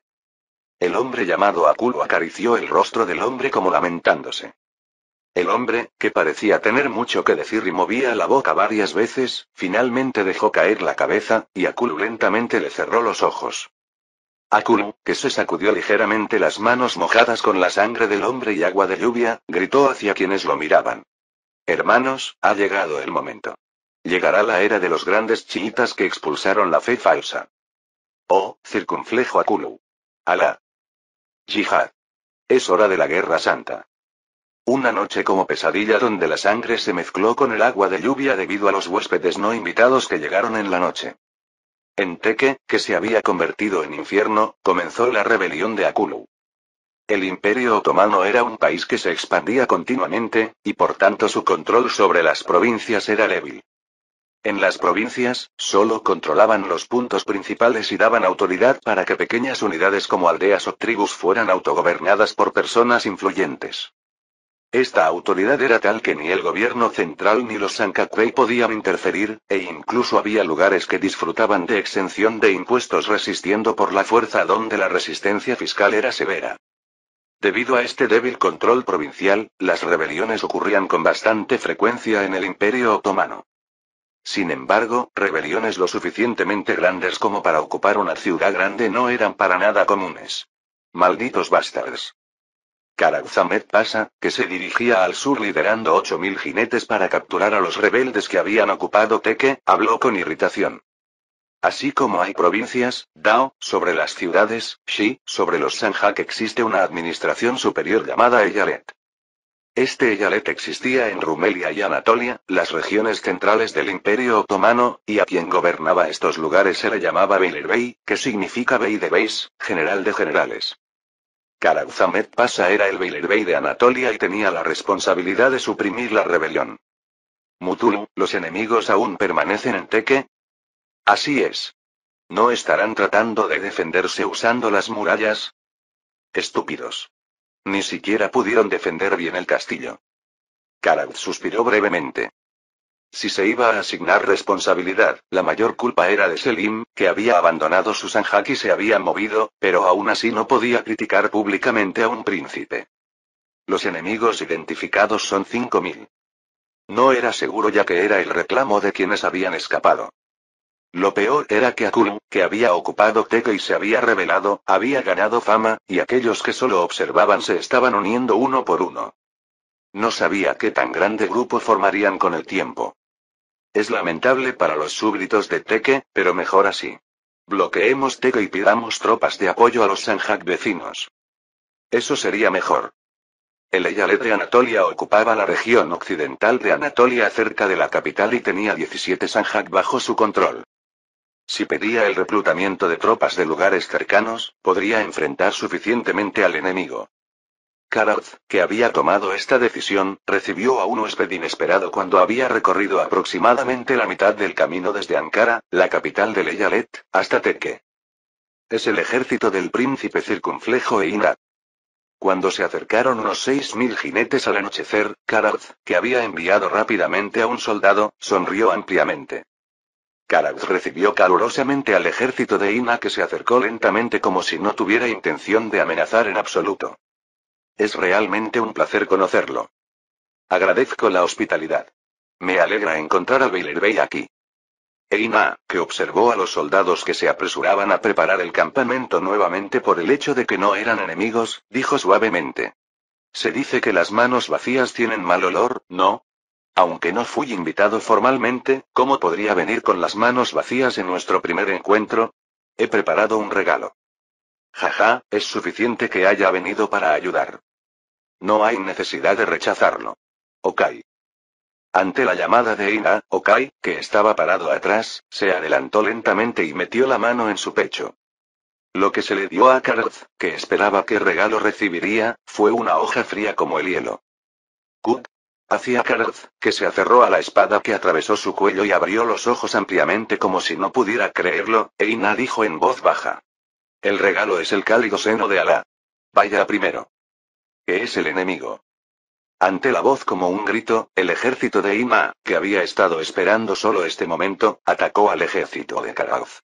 El hombre llamado Akulu acarició el rostro del hombre como lamentándose. El hombre, que parecía tener mucho que decir y movía la boca varias veces, finalmente dejó caer la cabeza, y Akulu lentamente le cerró los ojos. Akulu, que se sacudió ligeramente las manos mojadas con la sangre del hombre y agua de lluvia, gritó hacia quienes lo miraban. Hermanos, ha llegado el momento. Llegará la era de los grandes chiitas que expulsaron la fe falsa. Oh, circunflejo Akulu. Alá. Yihad. Es hora de la guerra santa. Una noche como pesadilla donde la sangre se mezcló con el agua de lluvia debido a los huéspedes no invitados que llegaron en la noche. En Teke, que se había convertido en infierno, comenzó la rebelión de Akulu. El Imperio Otomano era un país que se expandía continuamente, y por tanto su control sobre las provincias era débil. En las provincias, solo controlaban los puntos principales y daban autoridad para que pequeñas unidades como aldeas o tribus fueran autogobernadas por personas influyentes. Esta autoridad era tal que ni el gobierno central ni los Sankakwei podían interferir, e incluso había lugares que disfrutaban de exención de impuestos resistiendo por la fuerza donde la resistencia fiscal era severa. Debido a este débil control provincial, las rebeliones ocurrían con bastante frecuencia en el Imperio Otomano. Sin embargo, rebeliones lo suficientemente grandes como para ocupar una ciudad grande no eran para nada comunes. Malditos bastards. Karazamet Pasa, que se dirigía al sur liderando 8.000 jinetes para capturar a los rebeldes que habían ocupado Teke, habló con irritación. Así como hay provincias, Dao, sobre las ciudades, Shi, sobre los Sanjak existe una administración superior llamada Eyalet. Este Eyalet existía en Rumelia y Anatolia, las regiones centrales del Imperio Otomano, y a quien gobernaba estos lugares se le llamaba Beylerbey, que significa Bey de Beys, general de generales. Karazamet Pasa era el Beylerbey de Anatolia y tenía la responsabilidad de suprimir la rebelión. Mutulu, ¿los enemigos aún permanecen en Teke? Así es. ¿No estarán tratando de defenderse usando las murallas? Estúpidos. Ni siquiera pudieron defender bien el castillo. Karad suspiró brevemente. Si se iba a asignar responsabilidad, la mayor culpa era de Selim, que había abandonado su Sanjak y se había movido, pero aún así no podía criticar públicamente a un príncipe. Los enemigos identificados son 5.000. No era seguro ya que era el reclamo de quienes habían escapado. Lo peor era que Akulu, que había ocupado Teke y se había rebelado, había ganado fama, y aquellos que solo observaban se estaban uniendo uno por uno. No sabía qué tan grande grupo formarían con el tiempo. Es lamentable para los súbditos de Teke, pero mejor así. Bloqueemos Teke y pidamos tropas de apoyo a los Sanjak vecinos. Eso sería mejor. El Eyalet de Anatolia ocupaba la región occidental de Anatolia cerca de la capital y tenía 17 Sanjak bajo su control. Si pedía el reclutamiento de tropas de lugares cercanos, podría enfrentar suficientemente al enemigo. Karad, que había tomado esta decisión, recibió a un huésped inesperado cuando había recorrido aproximadamente la mitad del camino desde Ankara, la capital del Eyalet, hasta Teke. Es el ejército del príncipe circunflejo Einat. Cuando se acercaron unos 6.000 jinetes al anochecer, Karad, que había enviado rápidamente a un soldado, sonrió ampliamente. Karad recibió calurosamente al ejército de Ina que se acercó lentamente como si no tuviera intención de amenazar en absoluto. Es realmente un placer conocerlo. Agradezco la hospitalidad. Me alegra encontrar al Beylerbey aquí. Eina, que observó a los soldados que se apresuraban a preparar el campamento nuevamente por el hecho de que no eran enemigos, dijo suavemente. Se dice que las manos vacías tienen mal olor, ¿no? Aunque no fui invitado formalmente, ¿cómo podría venir con las manos vacías en nuestro primer encuentro? He preparado un regalo. Jaja, es suficiente que haya venido para ayudar. No hay necesidad de rechazarlo. Ok. Ante la llamada de Ina, Okai, que estaba parado atrás, se adelantó lentamente y metió la mano en su pecho. Lo que se le dio a Karth, que esperaba qué regalo recibiría, fue una hoja fría como el hielo. Kut. Hacia Karth, que se aferró a la espada que atravesó su cuello y abrió los ojos ampliamente como si no pudiera creerlo, Ina dijo en voz baja. El regalo es el cálido seno de Alá. Vaya primero. ¿Qué es el enemigo? Ante la voz como un grito, el ejército de Ima, que había estado esperando solo este momento, atacó al ejército de Karth.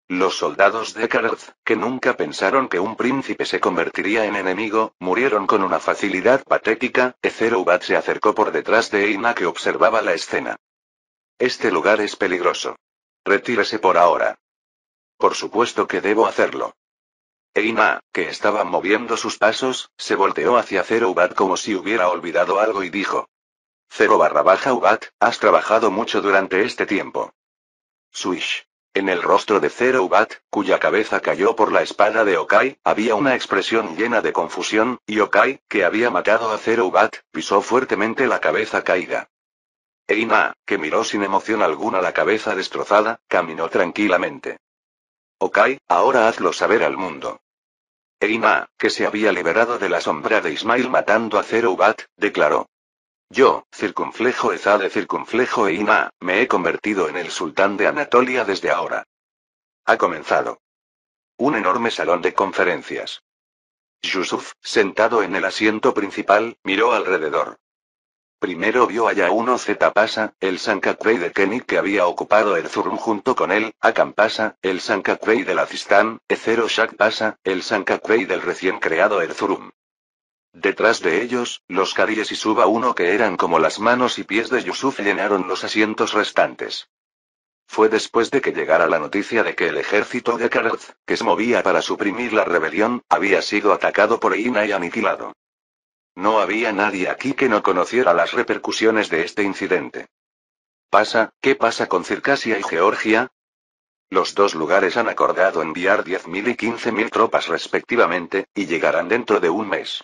Los soldados de Karth, que nunca pensaron que un príncipe se convertiría en enemigo, murieron con una facilidad patética. Ezeroubat se acercó por detrás de Ina que observaba la escena. Este lugar es peligroso. Retírese por ahora. Por supuesto que debo hacerlo. Eina, que estaba moviendo sus pasos, se volteó hacia Zeroubat como si hubiera olvidado algo y dijo. 0/Ubat, has trabajado mucho durante este tiempo. Swish. En el rostro de Zeroubat, cuya cabeza cayó por la espada de Okai, había una expresión llena de confusión, y Okai, que había matado a Zeroubat, pisó fuertemente la cabeza caída. Eina, que miró sin emoción alguna la cabeza destrozada, caminó tranquilamente. Okai, ahora hazlo saber al mundo. Eina, que se había liberado de la sombra de Ismail matando a Zeroubat, declaró. Yo, circunflejo Eza de circunflejo Eina, me he convertido en el sultán de Anatolia desde ahora. Ha comenzado. Un enorme salón de conferencias. Yusuf, sentado en el asiento principal, miró alrededor. Primero vio a Yauno Z Pasa, el Sankakwei de Kenik que había ocupado el Zurum junto con él, Akan Pasa, el Sankakwei de Lazistán, Ezero Shak Pasa, el Sankakwei del recién creado Erzurum. Detrás de ellos, los Karies y Suba uno que eran como las manos y pies de Yusuf llenaron los asientos restantes. Fue después de que llegara la noticia de que el ejército de Karth, que se movía para suprimir la rebelión, había sido atacado por Ina y aniquilado. No había nadie aquí que no conociera las repercusiones de este incidente. ¿Qué pasa con Circasia y Georgia? Los dos lugares han acordado enviar 10.000 y 15.000 tropas respectivamente, y llegarán dentro de un mes.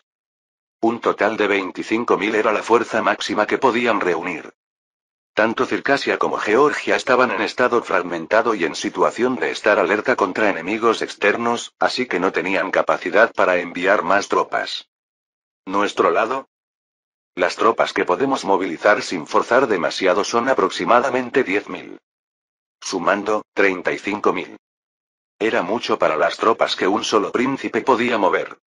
Un total de 25.000 era la fuerza máxima que podían reunir. Tanto Circasia como Georgia estaban en estado fragmentado y en situación de estar alerta contra enemigos externos, así que no tenían capacidad para enviar más tropas. ¿Nuestro lado? Las tropas que podemos movilizar sin forzar demasiado son aproximadamente 10.000. Sumando, 35.000. Era mucho para las tropas que un solo príncipe podía mover.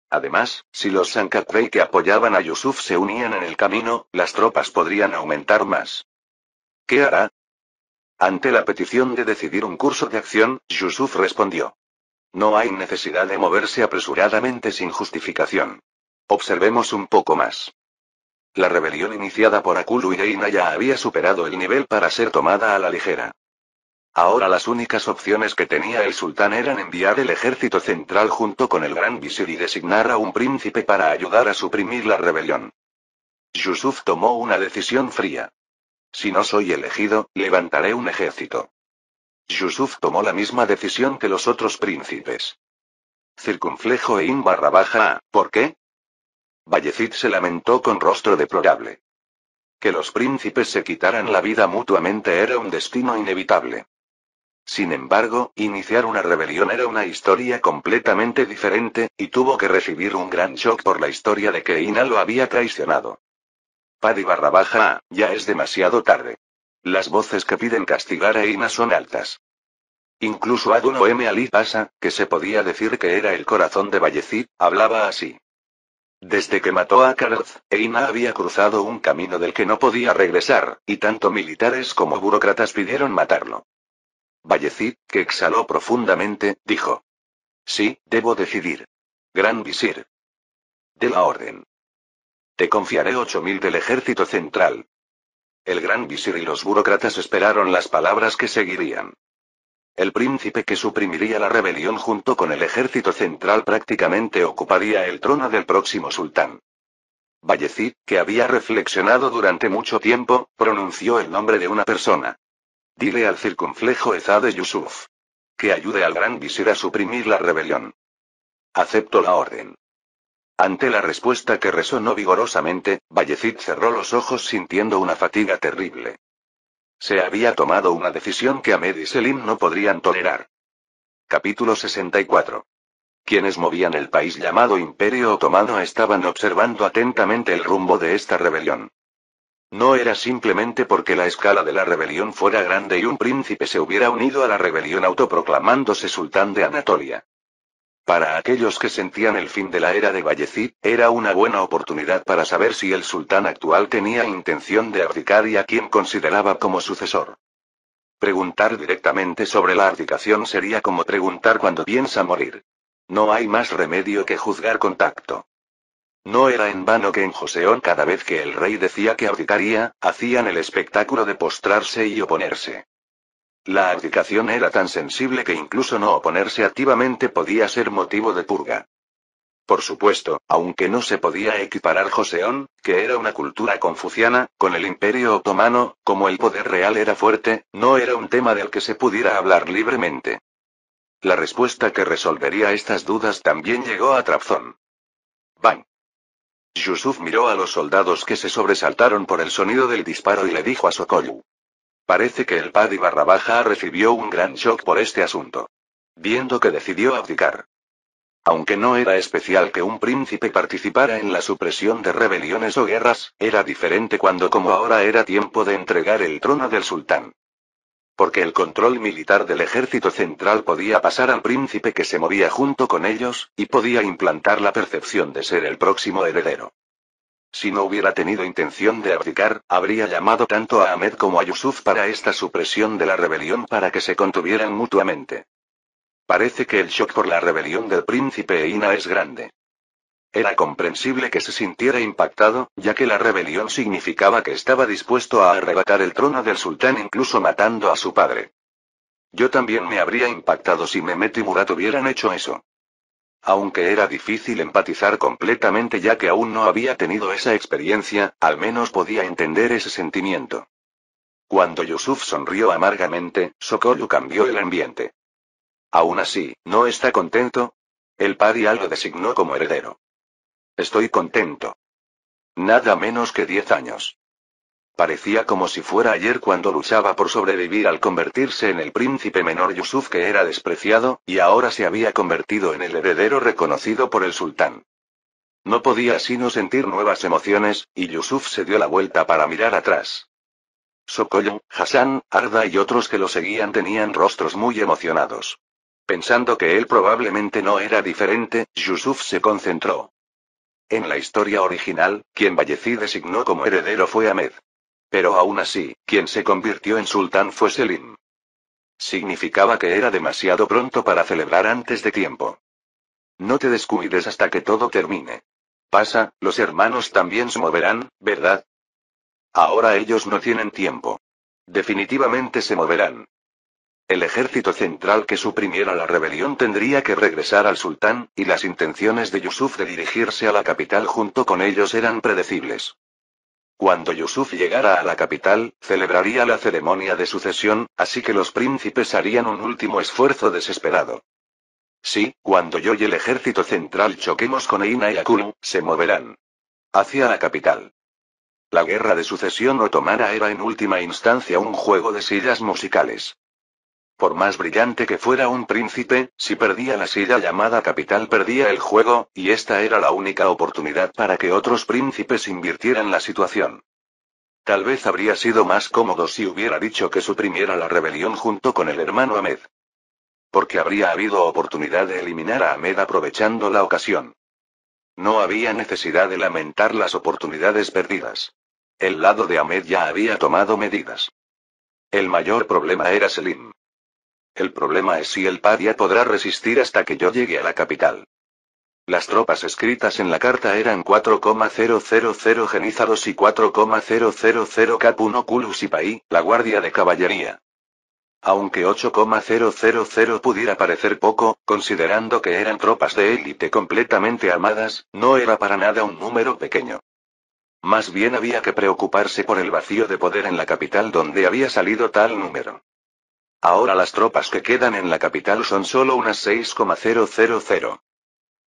Además, si los Sankakwei que apoyaban a Yusuf se unían en el camino, las tropas podrían aumentar más. ¿Qué hará? Ante la petición de decidir un curso de acción, Yusuf respondió. No hay necesidad de moverse apresuradamente sin justificación. Observemos un poco más. La rebelión iniciada por Akulu y Eina ya había superado el nivel para ser tomada a la ligera. Ahora las únicas opciones que tenía el sultán eran enviar el ejército central junto con el gran visir y designar a un príncipe para ayudar a suprimir la rebelión. Yusuf tomó una decisión fría. Si no soy elegido, levantaré un ejército. Yusuf tomó la misma decisión que los otros príncipes. Circunflejo /A, ¿por qué? Bayezid se lamentó con rostro deplorable. Que los príncipes se quitaran la vida mutuamente era un destino inevitable. Sin embargo, iniciar una rebelión era una historia completamente diferente, y tuvo que recibir un gran shock por la historia de que Ina lo había traicionado. Padi/A, ya es demasiado tarde. Las voces que piden castigar a Ina son altas. Incluso Adun Ali Pasa, que se podía decir que era el corazón de Bayezid, hablaba así. Desde que mató a Karth, Eina había cruzado un camino del que no podía regresar, y tanto militares como burócratas pidieron matarlo. Bayezid, que exhaló profundamente, dijo. Sí, debo decidir. Gran visir. De la orden. Te confiaré 8.000 del ejército central. El gran visir y los burócratas esperaron las palabras que seguirían. El príncipe que suprimiría la rebelión junto con el ejército central prácticamente ocuparía el trono del próximo sultán. Bayezid, que había reflexionado durante mucho tiempo, pronunció el nombre de una persona. Dile al circunflejo Ezade Yusuf. Que ayude al gran visir a suprimir la rebelión. Acepto la orden. Ante la respuesta que resonó vigorosamente, Bayezid cerró los ojos sintiendo una fatiga terrible. Se había tomado una decisión que Ahmed y Selim no podrían tolerar. Capítulo 64. Quienes movían el país llamado Imperio Otomano estaban observando atentamente el rumbo de esta rebelión. No era simplemente porque la escala de la rebelión fuera grande y un príncipe se hubiera unido a la rebelión autoproclamándose sultán de Anatolia. Para aquellos que sentían el fin de la era de Bayezid, era una buena oportunidad para saber si el sultán actual tenía intención de abdicar y a quién consideraba como sucesor. Preguntar directamente sobre la abdicación sería como preguntar cuando piensa morir. No hay más remedio que juzgar con tacto. No era en vano que en Joseon cada vez que el rey decía que abdicaría, hacían el espectáculo de postrarse y oponerse. La abdicación era tan sensible que incluso no oponerse activamente podía ser motivo de purga. Por supuesto, aunque no se podía equiparar Joseon, que era una cultura confuciana, con el Imperio Otomano, como el poder real era fuerte, no era un tema del que se pudiera hablar libremente. La respuesta que resolvería estas dudas también llegó a Trabzon. ¡Bang! Yusuf miró a los soldados que se sobresaltaron por el sonido del disparo y le dijo a Sokollu. Parece que el Padi __ recibió un gran shock por este asunto. Viendo que decidió abdicar. Aunque no era especial que un príncipe participara en la supresión de rebeliones o guerras, era diferente cuando como ahora era tiempo de entregar el trono del sultán. Porque el control militar del ejército central podía pasar al príncipe que se movía junto con ellos, y podía implantar la percepción de ser el próximo heredero. Si no hubiera tenido intención de abdicar, habría llamado tanto a Ahmed como a Yusuf para esta supresión de la rebelión para que se contuvieran mutuamente. Parece que el shock por la rebelión del príncipe Eina es grande. Era comprensible que se sintiera impactado, ya que la rebelión significaba que estaba dispuesto a arrebatar el trono del sultán incluso matando a su padre. Yo también me habría impactado si Mehmet y Murat hubieran hecho eso. Aunque era difícil empatizar completamente ya que aún no había tenido esa experiencia, al menos podía entender ese sentimiento. Cuando Yusuf sonrió amargamente, Sokollu cambió el ambiente. Aún así, ¿no está contento? El Padi lo designó como heredero. Estoy contento. Nada menos que 10 años. Parecía como si fuera ayer cuando luchaba por sobrevivir al convertirse en el príncipe menor Yusuf que era despreciado, y ahora se había convertido en el heredero reconocido por el sultán. No podía sino sentir nuevas emociones, y Yusuf se dio la vuelta para mirar atrás. Sokollu, Hassan, Arda y otros que lo seguían tenían rostros muy emocionados. Pensando que él probablemente no era diferente, Yusuf se concentró. En la historia original, quien Bayezid designó como heredero fue Ahmed. Pero aún así, quien se convirtió en sultán fue Selim. Significaba que era demasiado pronto para celebrar antes de tiempo. No te descuides hasta que todo termine. Pasa, los hermanos también se moverán, ¿verdad? Ahora ellos no tienen tiempo. Definitivamente se moverán. El ejército central que suprimiera la rebelión tendría que regresar al sultán, y las intenciones de Yusuf de dirigirse a la capital junto con ellos eran predecibles. Cuando Yusuf llegara a la capital, celebraría la ceremonia de sucesión, así que los príncipes harían un último esfuerzo desesperado. Sí, cuando yo y el ejército central choquemos con Eina y Akulu, se moverán hacia la capital. La guerra de sucesión otomana era en última instancia un juego de sillas musicales. Por más brillante que fuera un príncipe, si perdía la silla llamada capital perdía el juego, y esta era la única oportunidad para que otros príncipes invirtieran la situación. Tal vez habría sido más cómodo si hubiera dicho que suprimiera la rebelión junto con el hermano Ahmed. Porque habría habido oportunidad de eliminar a Ahmed aprovechando la ocasión. No había necesidad de lamentar las oportunidades perdidas. El lado de Ahmed ya había tomado medidas. El mayor problema era Selim. El problema es si el Padia podrá resistir hasta que yo llegue a la capital. Las tropas escritas en la carta eran 4,000 genízaros y 4,000 Cap1 Kulu Sipaí, la guardia de caballería. Aunque 8,000 pudiera parecer poco, considerando que eran tropas de élite completamente armadas, no era para nada un número pequeño. Más bien había que preocuparse por el vacío de poder en la capital donde había salido tal número. Ahora las tropas que quedan en la capital son solo unas 6,000.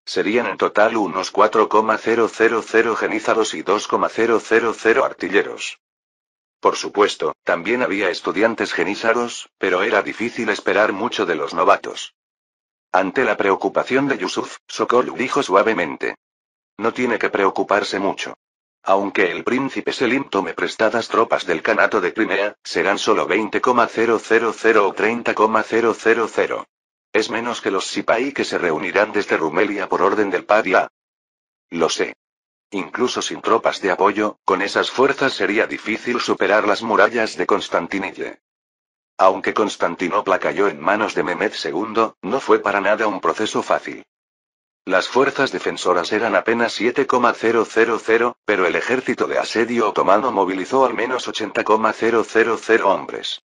Serían en total unos 4,000 genízaros y 2,000 artilleros. Por supuesto, también había estudiantes genízaros, pero era difícil esperar mucho de los novatos. Ante la preocupación de Yusuf, Sokol dijo suavemente. No tiene que preocuparse mucho. Aunque el príncipe Selim tome prestadas tropas del Kanato de Crimea, serán solo 20,000 o 30,000. Es menos que los Sipahi que se reunirán desde Rumelia por orden del Padia. Lo sé. Incluso sin tropas de apoyo, con esas fuerzas sería difícil superar las murallas de Constantinille. Aunque Constantinopla cayó en manos de Mehmed II, no fue para nada un proceso fácil. Las fuerzas defensoras eran apenas 7,000, pero el ejército de asedio otomano movilizó al menos 80,000 hombres.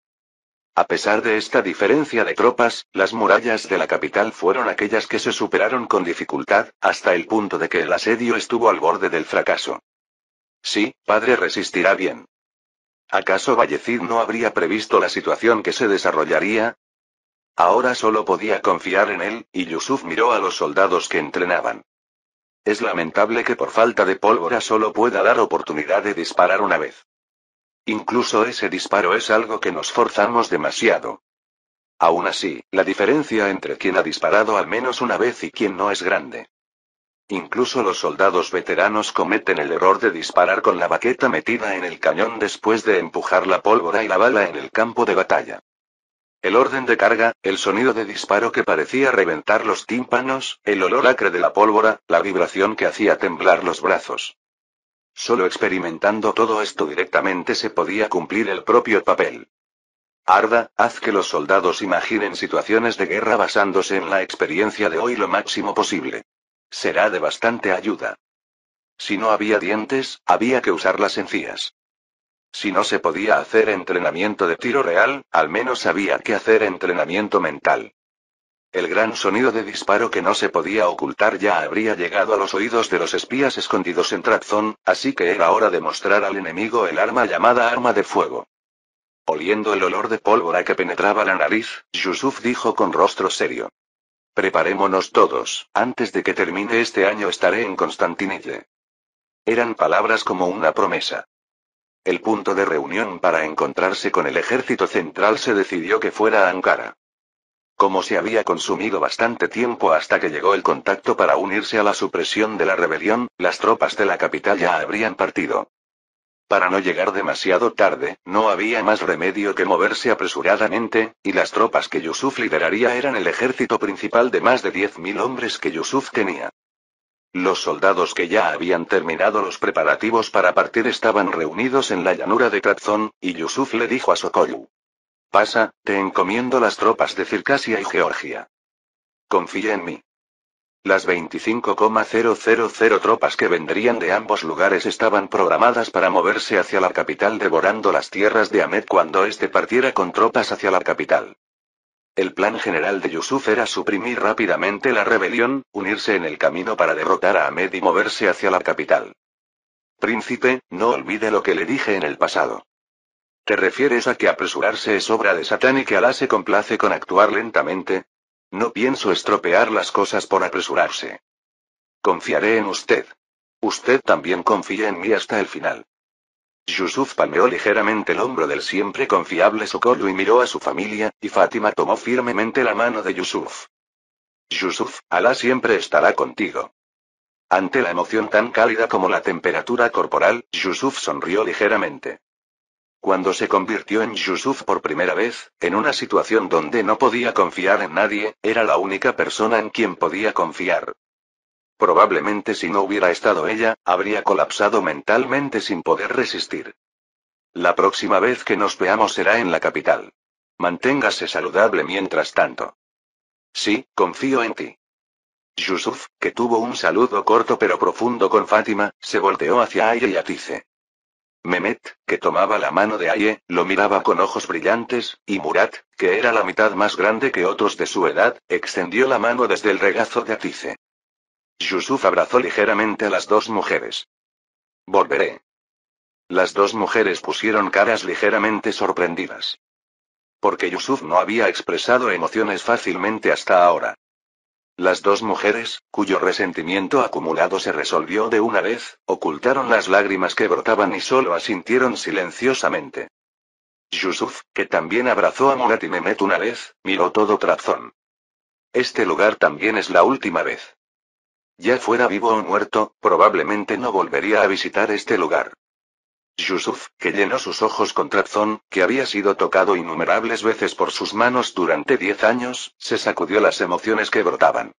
A pesar de esta diferencia de tropas, las murallas de la capital fueron aquellas que se superaron con dificultad, hasta el punto de que el asedio estuvo al borde del fracaso. Sí, padre resistirá bien. ¿Acaso Bayezid no habría previsto la situación que se desarrollaría? Ahora solo podía confiar en él, y Yusuf miró a los soldados que entrenaban. Es lamentable que por falta de pólvora solo pueda dar oportunidad de disparar una vez. Incluso ese disparo es algo que nos forzamos demasiado. Aún así, la diferencia entre quien ha disparado al menos una vez y quien no es grande. Incluso los soldados veteranos cometen el error de disparar con la baqueta metida en el cañón después de empujar la pólvora y la bala en el campo de batalla. El orden de carga, el sonido de disparo que parecía reventar los tímpanos, el olor acre de la pólvora, la vibración que hacía temblar los brazos. Solo experimentando todo esto directamente se podía cumplir el propio papel. Arda, haz que los soldados imaginen situaciones de guerra basándose en la experiencia de hoy lo máximo posible. Será de bastante ayuda. Si no había dientes, había que usar las encías. Si no se podía hacer entrenamiento de tiro real, al menos había que hacer entrenamiento mental. El gran sonido de disparo que no se podía ocultar ya habría llegado a los oídos de los espías escondidos en Trabzon, así que era hora de mostrar al enemigo el arma llamada arma de fuego. Oliendo el olor de pólvora que penetraba la nariz, Yusuf dijo con rostro serio. Preparémonos todos, antes de que termine este año estaré en Constantinille. Eran palabras como una promesa. El punto de reunión para encontrarse con el ejército central se decidió que fuera Ankara. Como se había consumido bastante tiempo hasta que llegó el contacto para unirse a la supresión de la rebelión, las tropas de la capital ya habrían partido. Para no llegar demasiado tarde, no había más remedio que moverse apresuradamente, y las tropas que Yusuf lideraría eran el ejército principal de más de 10.000 hombres que Yusuf tenía. Los soldados que ya habían terminado los preparativos para partir estaban reunidos en la llanura de Trabzon, y Yusuf le dijo a Sokollu. Pasa, te encomiendo las tropas de Circasia y Georgia. Confía en mí. Las 25,000 tropas que vendrían de ambos lugares estaban programadas para moverse hacia la capital devorando las tierras de Ahmed cuando éste partiera con tropas hacia la capital. El plan general de Yusuf era suprimir rápidamente la rebelión, unirse en el camino para derrotar a Ahmed y moverse hacia la capital. Príncipe, no olvide lo que le dije en el pasado. ¿Te refieres a que apresurarse es obra de Satán y que Alá se complace con actuar lentamente? No pienso estropear las cosas por apresurarse. Confiaré en usted. Usted también confía en mí hasta el final. Yusuf palmeó ligeramente el hombro del siempre confiable Sokollu y miró a su familia, y Fátima tomó firmemente la mano de Yusuf. Yusuf, Alá siempre estará contigo. Ante la emoción tan cálida como la temperatura corporal, Yusuf sonrió ligeramente. Cuando se convirtió en Yusuf por primera vez, en una situación donde no podía confiar en nadie, era la única persona en quien podía confiar. Probablemente si no hubiera estado ella, habría colapsado mentalmente sin poder resistir. La próxima vez que nos veamos será en la capital. Manténgase saludable mientras tanto. Sí, confío en ti. Yusuf, que tuvo un saludo corto pero profundo con Fátima, se volteó hacia Aye y Atice. Mehmet, que tomaba la mano de Aye, lo miraba con ojos brillantes, y Murat, que era la mitad más grande que otros de su edad, extendió la mano desde el regazo de Atice. Yusuf abrazó ligeramente a las dos mujeres. Volveré. Las dos mujeres pusieron caras ligeramente sorprendidas. Porque Yusuf no había expresado emociones fácilmente hasta ahora. Las dos mujeres, cuyo resentimiento acumulado se resolvió de una vez, ocultaron las lágrimas que brotaban y solo asintieron silenciosamente. Yusuf, que también abrazó a Murat y Mehmet una vez, miró todo Trabzon. Este lugar también es la última vez. Ya fuera vivo o muerto, probablemente no volvería a visitar este lugar. Yusuf, que llenó sus ojos con Trabzon, que había sido tocado innumerables veces por sus manos durante 10 años, se sacudió las emociones que brotaban.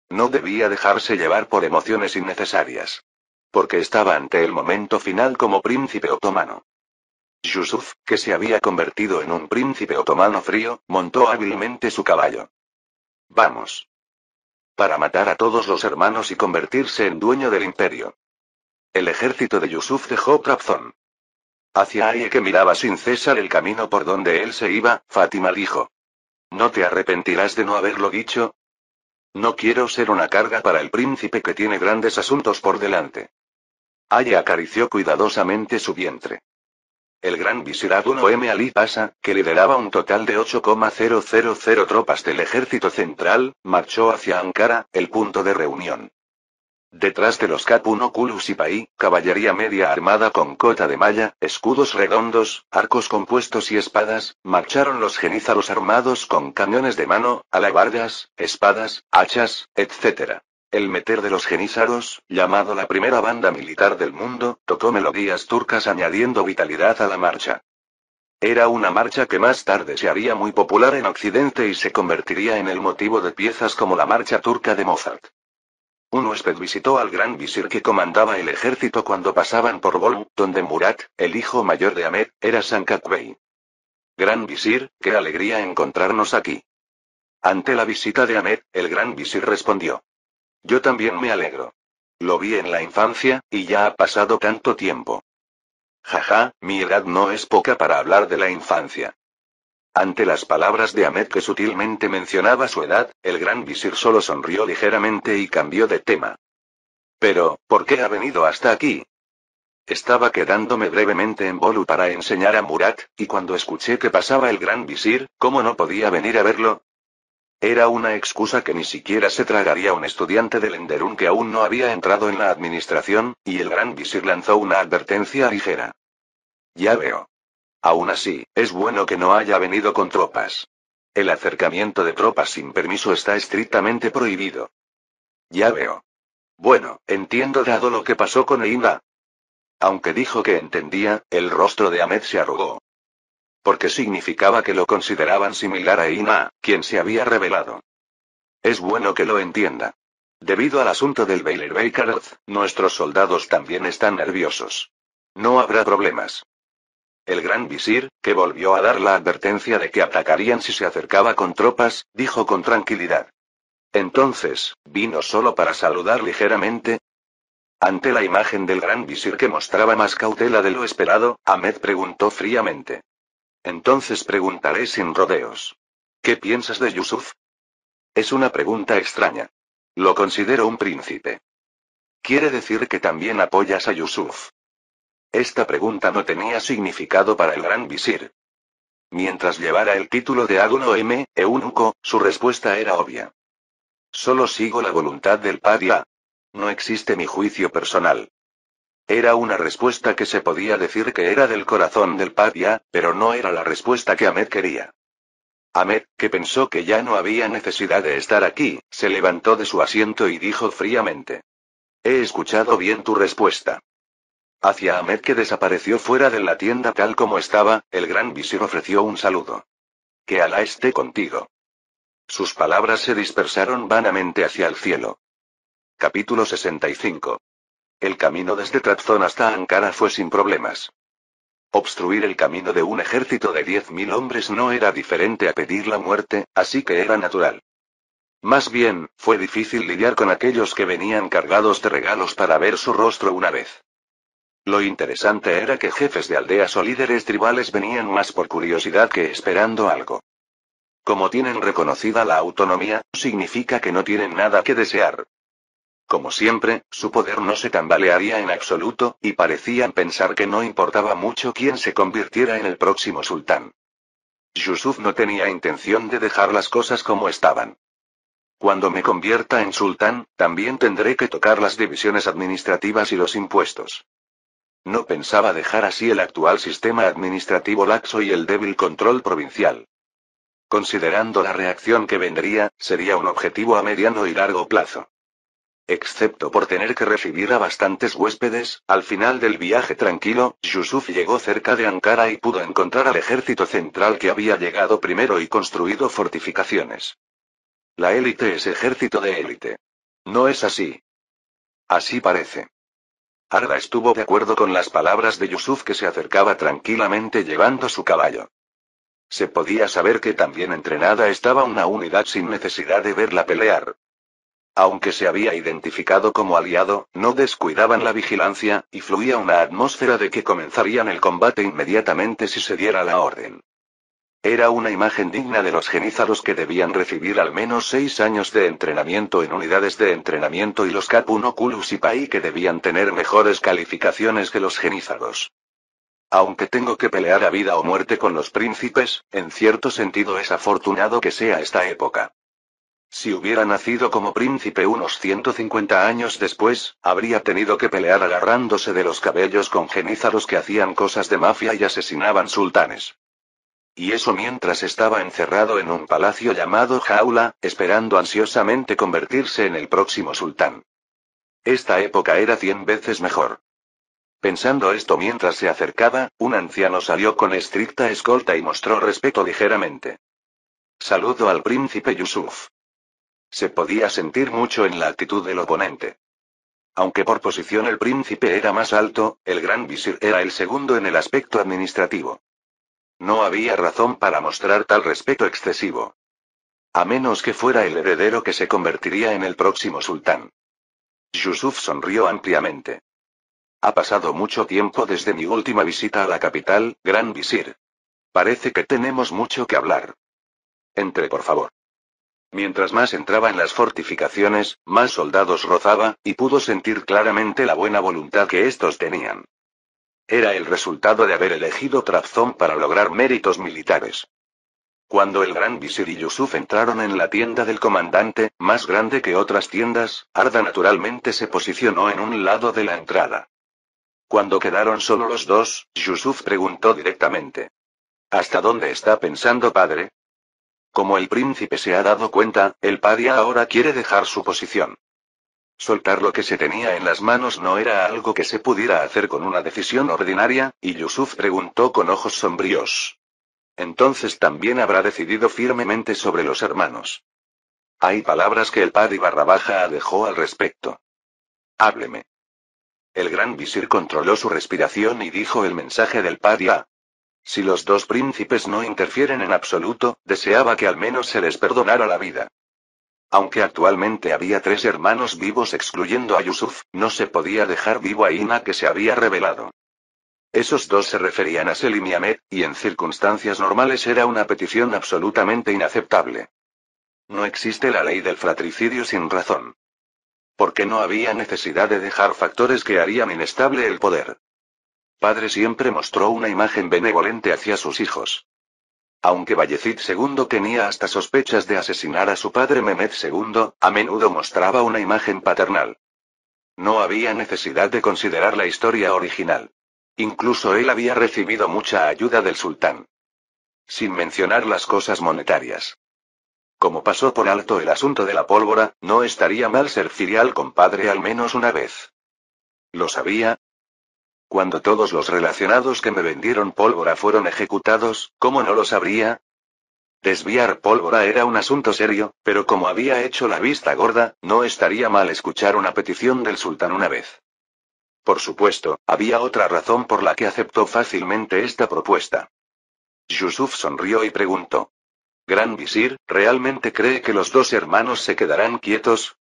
No debía dejarse llevar por emociones innecesarias. Porque estaba ante el momento final como príncipe otomano. Yusuf, que se había convertido en un príncipe otomano frío, montó hábilmente su caballo. Vamos. Para matar a todos los hermanos y convertirse en dueño del imperio. El ejército de Yusuf dejó Trabzon. Hacia Aye, que miraba sin cesar el camino por donde él se iba, Fátima dijo. ¿No te arrepentirás de no haberlo dicho? No quiero ser una carga para el príncipe que tiene grandes asuntos por delante. Aye acarició cuidadosamente su vientre. El gran visir Aduno Ali Pasha, que lideraba un total de 8,000 tropas del ejército central, marchó hacia Ankara, el punto de reunión. Detrás de los K1 Kulu Sipahi, caballería media armada con cota de malla, escudos redondos, arcos compuestos y espadas, marcharon los genízaros armados con cañones de mano, alabardas, espadas, hachas, etc. El meter de los genízaros, llamado la primera banda militar del mundo, tocó melodías turcas añadiendo vitalidad a la marcha. Era una marcha que más tarde se haría muy popular en Occidente y se convertiría en el motivo de piezas como la marcha turca de Mozart. Un huésped visitó al gran visir que comandaba el ejército cuando pasaban por Bolu, donde Murat, el hijo mayor de Ahmed, era Sancakbey. Gran visir, qué alegría encontrarnos aquí. Ante la visita de Ahmed, el gran visir respondió. Yo también me alegro. Lo vi en la infancia, y ya ha pasado tanto tiempo. Jaja, mi edad no es poca para hablar de la infancia. Ante las palabras de Ahmed, que sutilmente mencionaba su edad, el gran visir solo sonrió ligeramente y cambió de tema. Pero, ¿por qué ha venido hasta aquí? Estaba quedándome brevemente en Bolu para enseñar a Murat, y cuando escuché que pasaba el gran visir, ¿cómo no podía venir a verlo? Era una excusa que ni siquiera se tragaría un estudiante del Enderun que aún no había entrado en la administración, y el gran visir lanzó una advertencia ligera. Ya veo. Aún así, es bueno que no haya venido con tropas. El acercamiento de tropas sin permiso está estrictamente prohibido. Ya veo. Bueno, entiendo dado lo que pasó con Eina. Aunque dijo que entendía, el rostro de Ahmed se arrugó. Porque significaba que lo consideraban similar a Eina, quien se había rebelado. Es bueno que lo entienda. Debido al asunto del Beylerbeyi-Karaz, nuestros soldados también están nerviosos. No habrá problemas. El gran visir, que volvió a dar la advertencia de que atacarían si se acercaba con tropas, dijo con tranquilidad. Entonces, ¿vino solo para saludar ligeramente? Ante la imagen del gran visir que mostraba más cautela de lo esperado, Ahmed preguntó fríamente. Entonces preguntaré sin rodeos. ¿Qué piensas de Yusuf? Es una pregunta extraña. Lo considero un príncipe. ¿Quiere decir que también apoyas a Yusuf? Esta pregunta no tenía significado para el gran visir. Mientras llevara el título de Aduno eunuco, su respuesta era obvia. Solo sigo la voluntad del Padia. No existe mi juicio personal. Era una respuesta que se podía decir que era del corazón del Padia, pero no era la respuesta que Ahmed quería. Ahmed, que pensó que ya no había necesidad de estar aquí, se levantó de su asiento y dijo fríamente. He escuchado bien tu respuesta. Hacia Ahmed, que desapareció fuera de la tienda tal como estaba, el gran visir ofreció un saludo. Que Alá esté contigo. Sus palabras se dispersaron vanamente hacia el cielo. Capítulo 65. El camino desde Trabzon hasta Ankara fue sin problemas. Obstruir el camino de un ejército de 10.000 hombres no era diferente a pedir la muerte, así que era natural. Más bien, fue difícil lidiar con aquellos que venían cargados de regalos para ver su rostro una vez. Lo interesante era que jefes de aldeas o líderes tribales venían más por curiosidad que esperando algo. Como tienen reconocida la autonomía, significa que no tienen nada que desear. Como siempre, su poder no se tambalearía en absoluto, y parecían pensar que no importaba mucho quién se convirtiera en el próximo sultán. Yusuf no tenía intención de dejar las cosas como estaban. Cuando me convierta en sultán, también tendré que tocar las divisiones administrativas y los impuestos. No pensaba dejar así el actual sistema administrativo laxo y el débil control provincial. Considerando la reacción que vendría, sería un objetivo a mediano y largo plazo. Excepto por tener que recibir a bastantes huéspedes, al final del viaje tranquilo, Yusuf llegó cerca de Ankara y pudo encontrar al ejército central que había llegado primero y construido fortificaciones. La élite es ejército de élite. No es así. Así parece. Arda estuvo de acuerdo con las palabras de Yusuf, que se acercaba tranquilamente llevando su caballo. Se podía saber que tan bien entrenada estaba una unidad sin necesidad de verla pelear. Aunque se había identificado como aliado, no descuidaban la vigilancia, y fluía una atmósfera de que comenzarían el combate inmediatamente si se diera la orden. Era una imagen digna de los genízaros, que debían recibir al menos 6 años de entrenamiento en unidades de entrenamiento, y los Cap-1 Kulus y Pai, que debían tener mejores calificaciones que los genízaros. Aunque tengo que pelear a vida o muerte con los príncipes, en cierto sentido es afortunado que sea esta época. Si hubiera nacido como príncipe unos 150 años después, habría tenido que pelear agarrándose de los cabellos con genízaros que hacían cosas de mafia y asesinaban sultanes. Y eso mientras estaba encerrado en un palacio llamado jaula, esperando ansiosamente convertirse en el próximo sultán. Esta época era 100 veces mejor. Pensando esto mientras se acercaba, un anciano salió con estricta escolta y mostró respeto ligeramente. Saludo al príncipe Yusuf. Se podía sentir mucho en la actitud del oponente. Aunque por posición el príncipe era más alto, el gran visir era el segundo en el aspecto administrativo. No había razón para mostrar tal respeto excesivo. A menos que fuera el heredero que se convertiría en el próximo sultán. Yusuf sonrió ampliamente. Ha pasado mucho tiempo desde mi última visita a la capital, gran visir. Parece que tenemos mucho que hablar. Entre, por favor. Mientras más entraba en las fortificaciones, más soldados rozaba, y pudo sentir claramente la buena voluntad que estos tenían. Era el resultado de haber elegido Trabzon para lograr méritos militares. Cuando el gran visir y Yusuf entraron en la tienda del comandante, más grande que otras tiendas, Arda naturalmente se posicionó en un lado de la entrada. Cuando quedaron solo los dos, Yusuf preguntó directamente. ¿Hasta dónde está pensando, padre? Como el príncipe se ha dado cuenta, el paria ahora quiere dejar su posición. Soltar lo que se tenía en las manos no era algo que se pudiera hacer con una decisión ordinaria, y Yusuf preguntó con ojos sombríos. Entonces también habrá decidido firmemente sobre los hermanos. Hay palabras que el padri __ dejó al respecto. Hábleme. El gran visir controló su respiración y dijo el mensaje del paria. Si los dos príncipes no interfieren en absoluto, deseaba que al menos se les perdonara la vida. Aunque actualmente había 3 hermanos vivos excluyendo a Yusuf, no se podía dejar vivo a Ina, que se había revelado. Esos dos se referían a Selim y Ahmed, y en circunstancias normales era una petición absolutamente inaceptable. No existe la ley del fratricidio sin razón. Porque no había necesidad de dejar factores que harían inestable el poder. Padre siempre mostró una imagen benevolente hacia sus hijos. Aunque Bayezid II tenía hasta sospechas de asesinar a su padre Mehmed II, a menudo mostraba una imagen paternal. No había necesidad de considerar la historia original. Incluso él había recibido mucha ayuda del sultán. Sin mencionar las cosas monetarias. Como pasó por alto el asunto de la pólvora, no estaría mal ser filial con padre al menos una vez. ¿Lo sabía? Cuando todos los relacionados que me vendieron pólvora fueron ejecutados, ¿cómo no lo sabría? Desviar pólvora era un asunto serio, pero como había hecho la vista gorda, no estaría mal escuchar una petición del sultán una vez. Por supuesto, había otra razón por la que aceptó fácilmente esta propuesta. Yusuf sonrió y preguntó. Gran visir, ¿realmente cree que los 2 hermanos se quedarán quietos?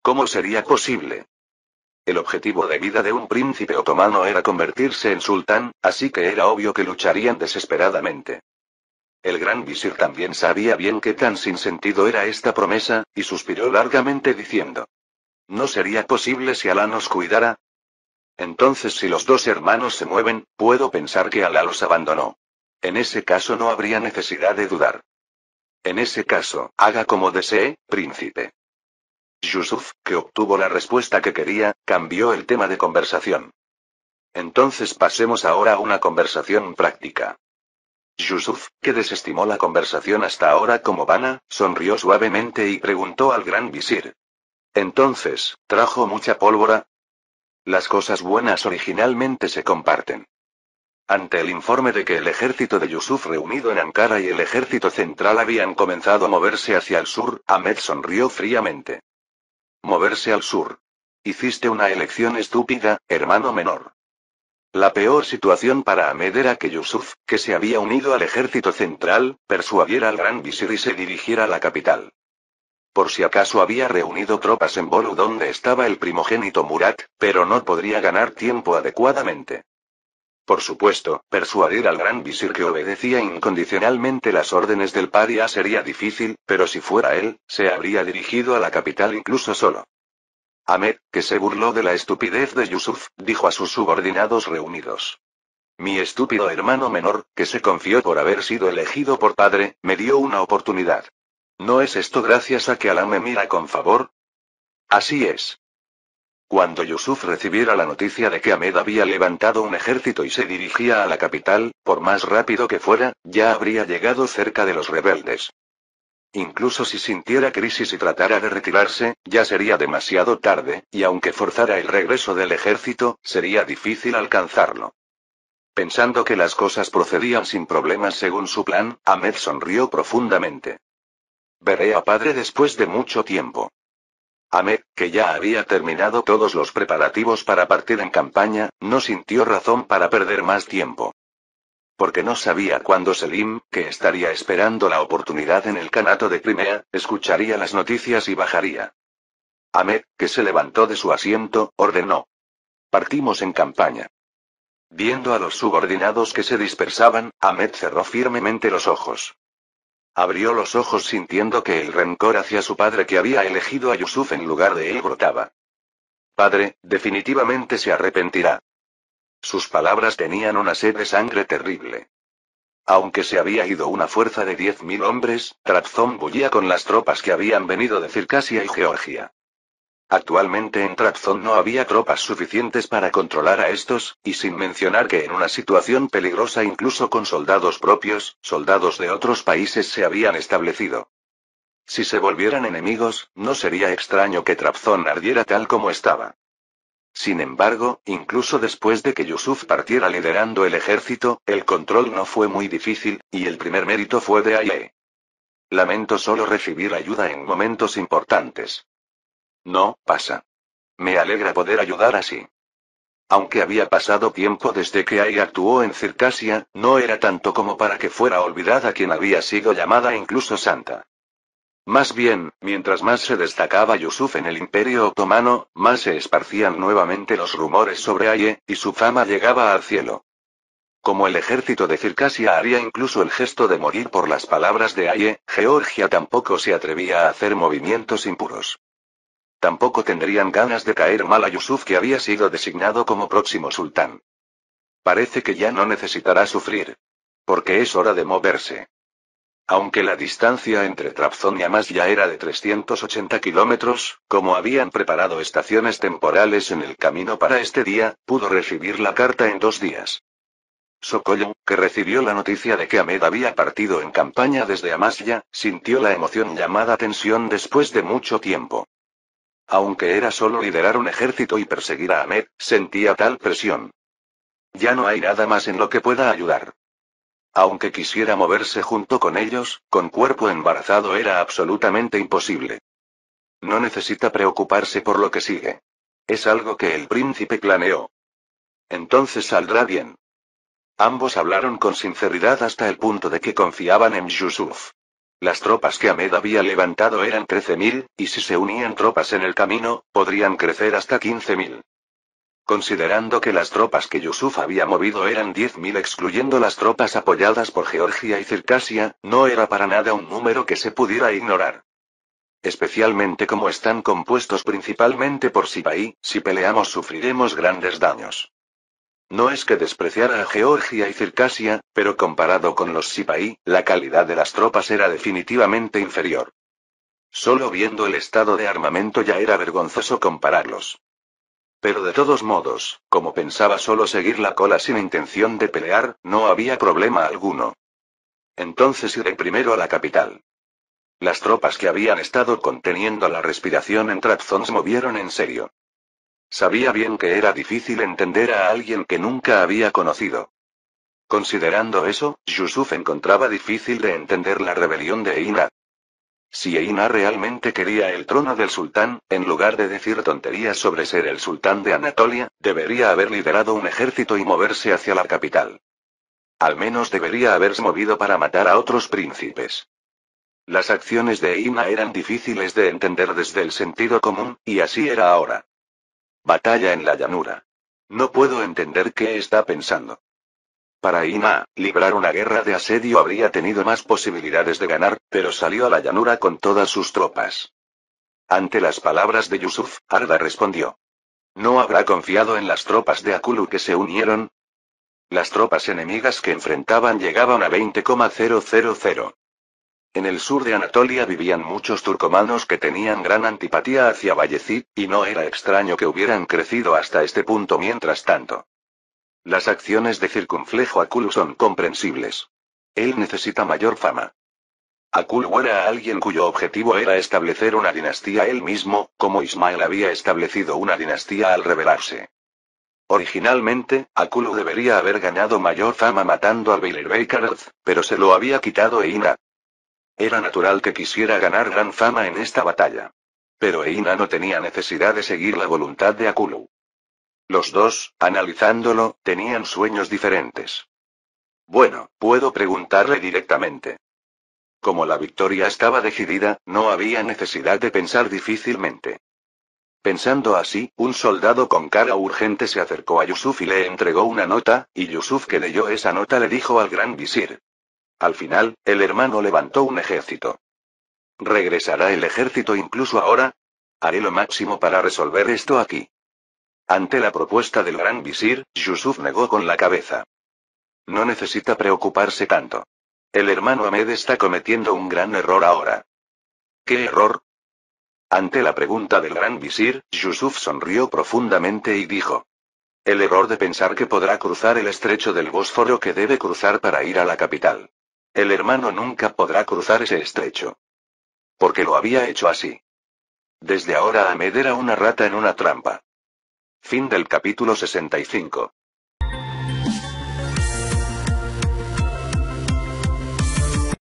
¿Cómo sería posible? El objetivo de vida de un príncipe otomano era convertirse en sultán, así que era obvio que lucharían desesperadamente. El gran visir también sabía bien qué tan sin sentido era esta promesa, y suspiró largamente diciendo: ¿No sería posible si Alá nos cuidara? Entonces, si los dos hermanos se mueven, puedo pensar que Alá los abandonó. En ese caso no habría necesidad de dudar. En ese caso, haga como desee, príncipe. Yusuf, que obtuvo la respuesta que quería, cambió el tema de conversación. Entonces pasemos ahora a una conversación práctica. Yusuf, que desestimó la conversación hasta ahora como vana, sonrió suavemente y preguntó al gran visir. Entonces, ¿trajo mucha pólvora? Las cosas buenas originalmente se comparten. Ante el informe de que el ejército de Yusuf reunido en Ankara y el ejército central habían comenzado a moverse hacia el sur, Ahmed sonrió fríamente. Moverse al sur. Hiciste una elección estúpida, hermano menor. La peor situación para Ahmed era que Yusuf, que se había unido al ejército central, persuadiera al gran visir y se dirigiera a la capital. Por si acaso había reunido tropas en Bolu donde estaba el primogénito Murat, pero no podría ganar tiempo adecuadamente. Por supuesto, persuadir al gran visir que obedecía incondicionalmente las órdenes del paria sería difícil, pero si fuera él, se habría dirigido a la capital incluso solo. Ahmed, que se burló de la estupidez de Yusuf, dijo a sus subordinados reunidos. Mi estúpido hermano menor, que se confió por haber sido elegido por padre, me dio una oportunidad. ¿No es esto gracias a que Alá me mira con favor? Así es. Cuando Yusuf recibiera la noticia de que Ahmed había levantado un ejército y se dirigía a la capital, por más rápido que fuera, ya habría llegado cerca de los rebeldes. Incluso si sintiera crisis y tratara de retirarse, ya sería demasiado tarde, y aunque forzara el regreso del ejército, sería difícil alcanzarlo. Pensando que las cosas procedían sin problemas según su plan, Ahmed sonrió profundamente. Veré a padre después de mucho tiempo. Ahmed, que ya había terminado todos los preparativos para partir en campaña, no sintió razón para perder más tiempo. Porque no sabía cuándo Selim, que estaría esperando la oportunidad en el Kanato de Crimea, escucharía las noticias y bajaría. Ahmed, que se levantó de su asiento, ordenó. Partimos en campaña. Viendo a los subordinados que se dispersaban, Ahmed cerró firmemente los ojos. Abrió los ojos sintiendo que el rencor hacia su padre que había elegido a Yusuf en lugar de él brotaba. Padre, definitivamente se arrepentirá. Sus palabras tenían una sed de sangre terrible. Aunque se había ido una fuerza de 10.000 hombres, Trabzon bullía con las tropas que habían venido de Circasia y Georgia. Actualmente en Trabzon no había tropas suficientes para controlar a estos, y sin mencionar que en una situación peligrosa incluso con soldados propios, soldados de otros países se habían establecido. Si se volvieran enemigos, no sería extraño que Trabzon ardiera tal como estaba. Sin embargo, incluso después de que Yusuf partiera liderando el ejército, el control no fue muy difícil, y el primer mérito fue de Aye. Lamento solo recibir ayuda en momentos importantes. No, pasa. Me alegra poder ayudar así. Aunque había pasado tiempo desde que Aye actuó en Circasia, no era tanto como para que fuera olvidada quien había sido llamada incluso santa. Más bien, mientras más se destacaba Yusuf en el Imperio Otomano, más se esparcían nuevamente los rumores sobre Aye, y su fama llegaba al cielo. Como el ejército de Circasia haría incluso el gesto de morir por las palabras de Aye, Georgia tampoco se atrevía a hacer movimientos impuros. Tampoco tendrían ganas de caer mal a Yusuf, que había sido designado como próximo sultán. Parece que ya no necesitará sufrir. Porque es hora de moverse. Aunque la distancia entre Trabzon y Amasya era de 380 kilómetros, como habían preparado estaciones temporales en el camino para este día, pudo recibir la carta en 2 días. Sokollo, que recibió la noticia de que Ahmed había partido en campaña desde Amasya, sintió la emoción llamada tensión después de mucho tiempo. Aunque era solo liderar un ejército y perseguir a Ahmed, sentía tal presión. Ya no hay nada más en lo que pueda ayudar. Aunque quisiera moverse junto con ellos, con cuerpo embarazado era absolutamente imposible. No necesita preocuparse por lo que sigue. Es algo que el príncipe planeó. Entonces saldrá bien. Ambos hablaron con sinceridad hasta el punto de que confiaban en Yusuf. Las tropas que Ahmed había levantado eran 13.000, y si se unían tropas en el camino, podrían crecer hasta 15.000. Considerando que las tropas que Yusuf había movido eran 10.000 excluyendo las tropas apoyadas por Georgia y Circasia, no era para nada un número que se pudiera ignorar. Especialmente como están compuestos principalmente por Sipaí, si peleamos sufriremos grandes daños. No es que despreciara a Georgia y Circasia, pero comparado con los Sipaí, la calidad de las tropas era definitivamente inferior. Solo viendo el estado de armamento ya era vergonzoso compararlos. Pero de todos modos, como pensaba solo seguir la cola sin intención de pelear, no había problema alguno. Entonces iré primero a la capital. Las tropas que habían estado conteniendo la respiración en Trabzon se movieron en serio. Sabía bien que era difícil entender a alguien que nunca había conocido. Considerando eso, Yusuf encontraba difícil de entender la rebelión de Einar. Si Einar realmente quería el trono del sultán, en lugar de decir tonterías sobre ser el sultán de Anatolia, debería haber liderado un ejército y moverse hacia la capital. Al menos debería haberse movido para matar a otros príncipes. Las acciones de Einar eran difíciles de entender desde el sentido común, y así era ahora. Batalla en la llanura. No puedo entender qué está pensando. Para Ina, librar una guerra de asedio habría tenido más posibilidades de ganar, pero salió a la llanura con todas sus tropas. Ante las palabras de Yusuf, Arda respondió. ¿No habrá confiado en las tropas de Akulu que se unieron? Las tropas enemigas que enfrentaban llegaban a 20,000. En el sur de Anatolia vivían muchos turcomanos que tenían gran antipatía hacia Bayezid, y no era extraño que hubieran crecido hasta este punto mientras tanto. Las acciones de circunflejo Akulu son comprensibles. Él necesita mayor fama. Akulu era alguien cuyo objetivo era establecer una dinastía él mismo, como Ismael había establecido una dinastía al rebelarse. Originalmente, Akulu debería haber ganado mayor fama matando al Beylerbeyi, pero se lo había quitado Eina. Era natural que quisiera ganar gran fama en esta batalla. Pero Eina no tenía necesidad de seguir la voluntad de Akulu. Los dos, analizándolo, tenían sueños diferentes. Bueno, puedo preguntarle directamente. Como la victoria estaba decidida, no había necesidad de pensar difícilmente. Pensando así, un soldado con cara urgente se acercó a Yusuf y le entregó una nota, y Yusuf que leyó esa nota le dijo al gran visir. Al final, el hermano levantó un ejército. ¿Regresará el ejército incluso ahora? Haré lo máximo para resolver esto aquí. Ante la propuesta del gran visir, Yusuf negó con la cabeza. No necesita preocuparse tanto. El hermano Ahmed está cometiendo un gran error ahora. ¿Qué error? Ante la pregunta del gran visir, Yusuf sonrió profundamente y dijo. El error de pensar que podrá cruzar el estrecho del Bósforo que debe cruzar para ir a la capital. El hermano nunca podrá cruzar ese estrecho. Porque lo había hecho así. Desde ahora Ahmed era una rata en una trampa. Fin del capítulo 65.